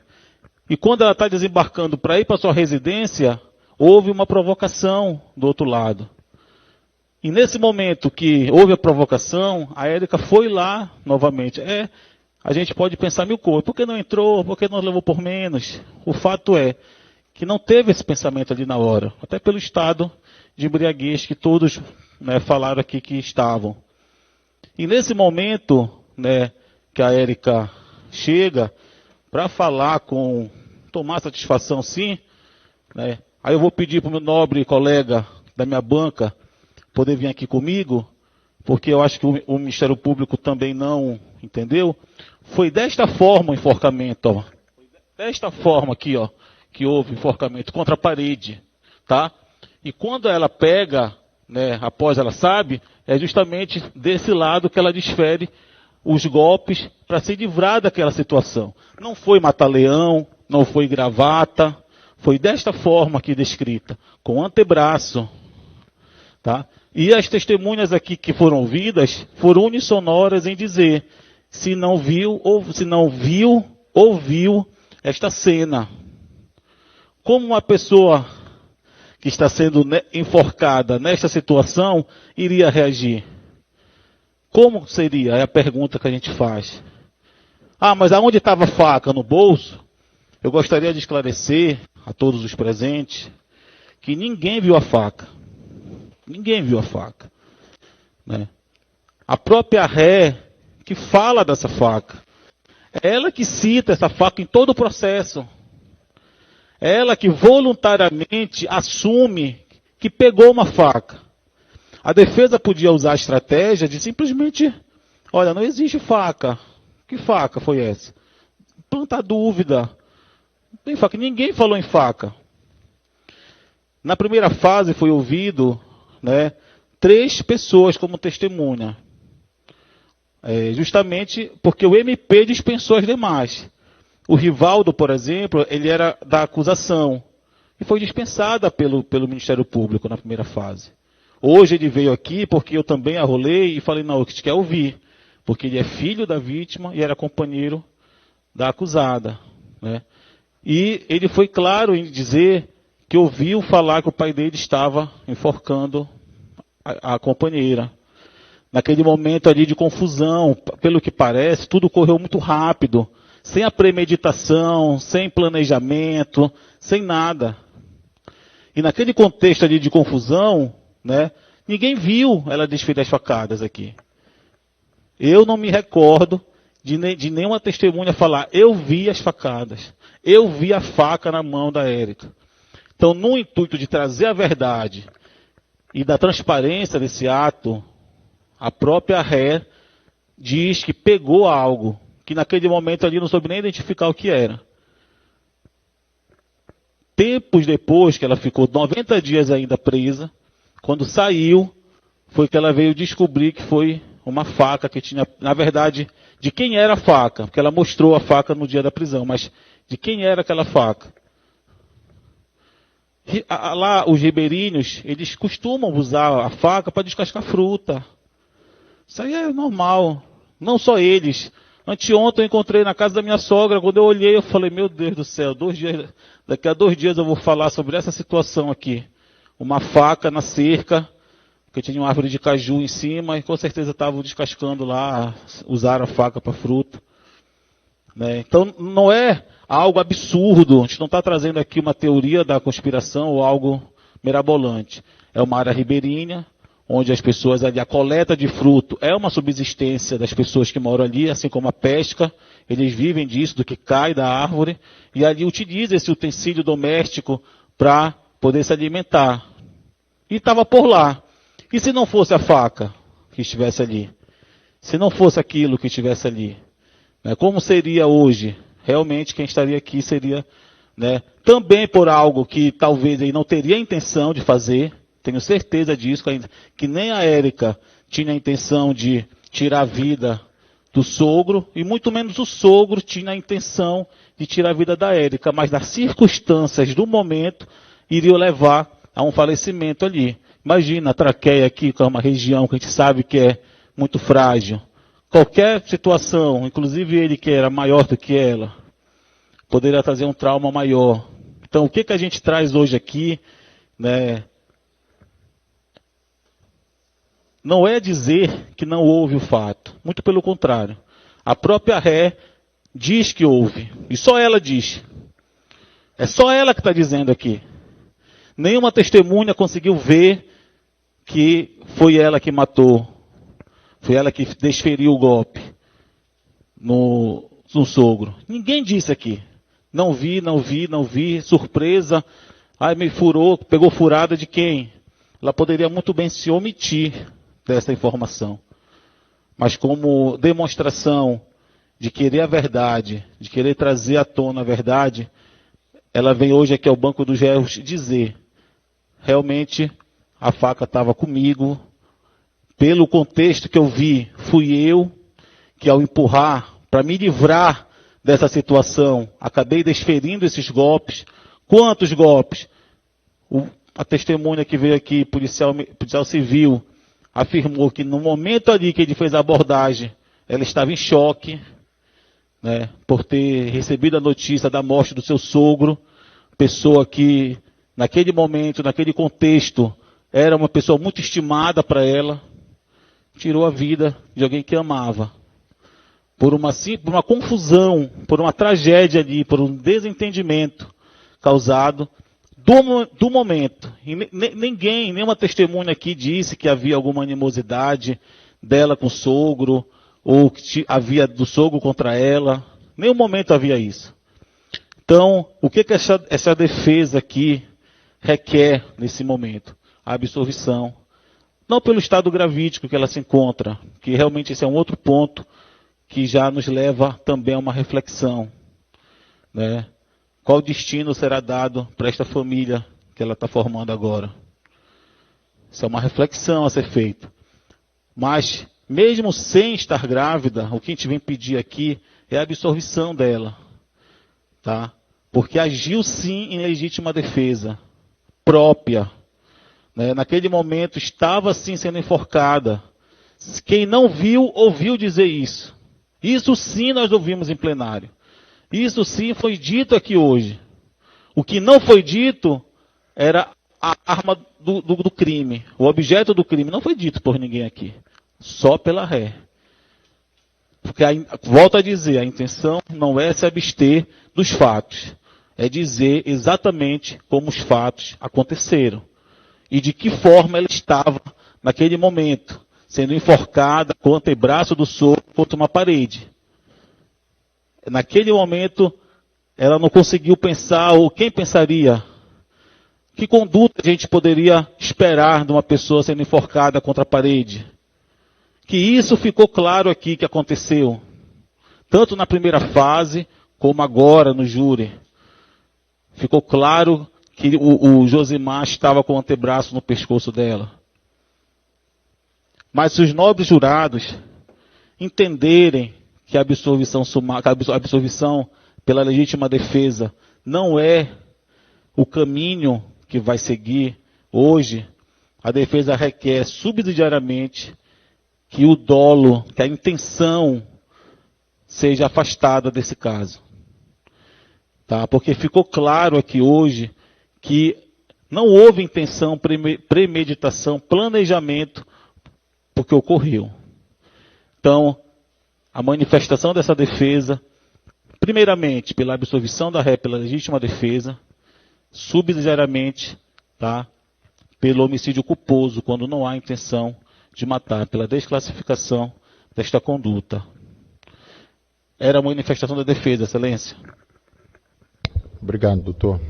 Speaker 5: E quando ela está desembarcando para ir para sua residência, houve uma provocação do outro lado. E nesse momento que houve a provocação, a Érica foi lá novamente. A gente pode pensar mil coisas. Por que não entrou? Por que não levou por menos? O fato é que não teve esse pensamento ali na hora. Até pelo estado de embriaguez que todos, né, falaram aqui que estavam. E nesse momento, né, que a Érica chega para falar tomar satisfação sim, né, aí eu vou pedir para o meu nobre colega da minha banca poder vir aqui comigo, porque eu acho que o Ministério Público também não entendeu. Foi desta forma o enforcamento, ó. Desta forma aqui, ó, que houve enforcamento contra a parede, tá? E quando ela pega, né, após ela sabe, é justamente desse lado que ela desfere os golpes para se livrar daquela situação. Não foi mata-leão, não foi gravata, foi desta forma aqui descrita, com antebraço, tá? E as testemunhas aqui que foram ouvidas foram unissonoras em dizer se não viu ou viu esta cena. Como uma pessoa que está sendo enforcada nesta situação iria reagir? Como seria? É a pergunta que a gente faz. Mas aonde estava a faca? No bolso? Eu gostaria de esclarecer a todos os presentes que ninguém viu a faca. Ninguém viu a faca. Né? A própria ré que fala dessa faca. É ela que cita essa faca em todo o processo. É ela que voluntariamente assume que pegou uma faca. A defesa podia usar a estratégia de simplesmente, olha, não existe faca. Que faca foi essa? Plantar dúvida. Não tem faca. Ninguém falou em faca. Na primeira fase foi ouvido, né, 3 pessoas como testemunha. Justamente porque o MP dispensou as demais. O Rivaldo, por exemplo, ele era da acusação e foi dispensada pelo Ministério Público na primeira fase. Hoje ele veio aqui porque eu também arrolei e falei, não, a gente quer ouvir, porque ele é filho da vítima e era companheiro da acusada. Né? E ele foi claro em dizer que ouviu falar que o pai dele estava enforcando a companheira. Naquele momento ali de confusão, pelo que parece, tudo correu muito rápido. Sem a premeditação, sem planejamento, sem nada. E naquele contexto ali de confusão, né, ninguém viu ela desferir as facadas aqui. Eu não me recordo de nenhuma testemunha falar, eu vi as facadas, eu vi a faca na mão da Érica. Então, no intuito de trazer a verdade e da transparência desse ato, A própria ré diz que pegou algo, que naquele momento ali não soube nem identificar o que era. Tempos depois, que ela ficou 90 dias ainda presa, quando saiu, foi que ela veio descobrir que foi uma faca que tinha, na verdade, de quem era a faca, porque ela mostrou a faca no dia da prisão, mas de quem era aquela faca. Lá, os ribeirinhos, eles costumam usar a faca para descascar fruta. Isso aí é normal. Não só eles. Anteontem eu encontrei na casa da minha sogra, quando eu olhei, eu falei, meu Deus do céu, daqui a 2 dias eu vou falar sobre essa situação aqui. Uma faca na cerca, que tinha uma árvore de caju em cima, e com certeza estavam descascando lá, usaram a faca para fruta. Né? Então não é algo absurdo, a gente não está trazendo aqui uma teoria da conspiração ou algo mirabolante. É uma área ribeirinha, onde as pessoas ali, a coleta de fruto é uma subsistência das pessoas que moram ali, assim como a pesca, eles vivem disso, do que cai da árvore, e ali utiliza esse utensílio doméstico para poder se alimentar. E estava por lá. E se não fosse a faca que estivesse ali? Se não fosse aquilo que estivesse ali? Né? Como seria hoje? Realmente quem estaria aqui seria, né, também por algo que talvez ele não teria a intenção de fazer. Tenho certeza disso, que nem a Érica tinha a intenção de tirar a vida do sogro, e muito menos o sogro tinha a intenção de tirar a vida da Érica, mas nas circunstâncias do momento, iriam levar a um falecimento ali. Imagina a traqueia aqui, que é uma região que a gente sabe que é muito frágil. Qualquer situação, inclusive ele que era maior do que ela, poderia trazer um trauma maior. Então o que a gente traz hoje aqui, né? Não é dizer que não houve o fato. Muito pelo contrário. A própria ré diz que houve. E só ela diz. É só ela que está dizendo aqui. Nenhuma testemunha conseguiu ver que foi ela que matou. Foi ela que desferiu o golpe no sogro. Ninguém disse aqui. Não vi. Surpresa. Ai, me furou. Pegou furada de quem? Ela poderia muito bem se omitir dessa informação. Mas como demonstração de querer a verdade, de querer trazer à tona a verdade, ela vem hoje aqui ao banco dos réus dizer, realmente a faca estava comigo, pelo contexto que eu vi, fui eu que ao empurrar, para me livrar dessa situação, acabei desferindo esses golpes. Quantos golpes? A testemunha que veio aqui, policial civil, afirmou que no momento ali que ele fez a abordagem, ela estava em choque, né, por ter recebido a notícia da morte do seu sogro, pessoa que naquele momento, naquele contexto, era uma pessoa muito estimada para ela, tirou a vida de alguém que amava. Por uma confusão, por uma tragédia ali, por um desentendimento causado do momento. E nenhuma testemunha aqui disse que havia alguma animosidade dela com o sogro, ou que havia do sogro contra ela. Nenhum momento havia isso. Então, o que essa defesa aqui requer nesse momento? A absolvição. Não pelo estado gravídico que ela se encontra, que realmente esse é um outro ponto que já nos leva também a uma reflexão, né? Qual destino será dado para esta família que ela está formando agora? Isso é uma reflexão a ser feita. Mas, mesmo sem estar grávida, o que a gente vem pedir aqui é a absolvição dela. Tá? Porque agiu sim em legítima defesa própria. Né? Naquele momento estava sim sendo enforcada. Quem não viu, ouviu dizer isso. Isso sim nós ouvimos em plenário. Isso sim foi dito aqui hoje. O que não foi dito era a arma do crime. O objeto do crime não foi dito por ninguém aqui. Só pela ré. Porque, volto a dizer, a intenção não é se abster dos fatos. É dizer exatamente como os fatos aconteceram. E de que forma ela estava naquele momento. Sendo enforcada com o antebraço do sogro contra uma parede. Naquele momento, ela não conseguiu pensar, ou quem pensaria? Que conduta a gente poderia esperar de uma pessoa sendo enforcada contra a parede? que isso ficou claro aqui que aconteceu, tanto na primeira fase, como agora no júri. Ficou claro que o Josimar estava com o antebraço no pescoço dela. Mas se os nobres jurados entenderem que a absolvição pela legítima defesa não é o caminho que vai seguir hoje, a defesa requer subsidiariamente que o dolo, que a intenção seja afastada desse caso. Tá? Porque ficou claro aqui hoje que não houve intenção, premeditação, planejamento, porque ocorreu. Então, a manifestação dessa defesa, primeiramente pela absolvição da ré pela legítima defesa, subsidiariamente, tá? Pelo homicídio culposo, quando não há intenção de matar, pela desclassificação desta conduta. Era a manifestação da defesa, Excelência.
Speaker 2: Obrigado, doutor.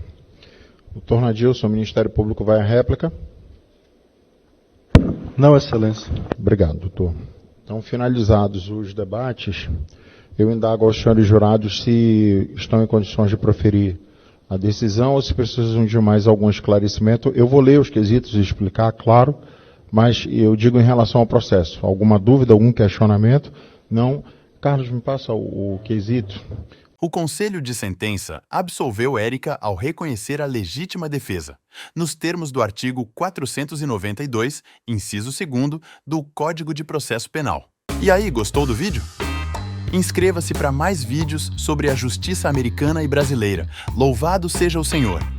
Speaker 2: Doutor Nadilson, o Ministério Público vai à réplica.
Speaker 4: Não, Excelência.
Speaker 2: Obrigado, doutor. Então, finalizados os debates, eu indago aos senhores jurados se estão em condições de proferir a decisão ou se precisam de mais algum esclarecimento. Eu vou ler os quesitos e explicar, claro, mas eu digo em relação ao processo. Alguma dúvida, algum questionamento? Não. Carlos, me passa o quesito.
Speaker 1: O Conselho de Sentença absolveu Érica ao reconhecer a legítima defesa, nos termos do artigo 492, inciso 2º, do Código de Processo Penal. E aí, gostou do vídeo? Inscreva-se para mais vídeos sobre a justiça americana e brasileira. Louvado seja o Senhor!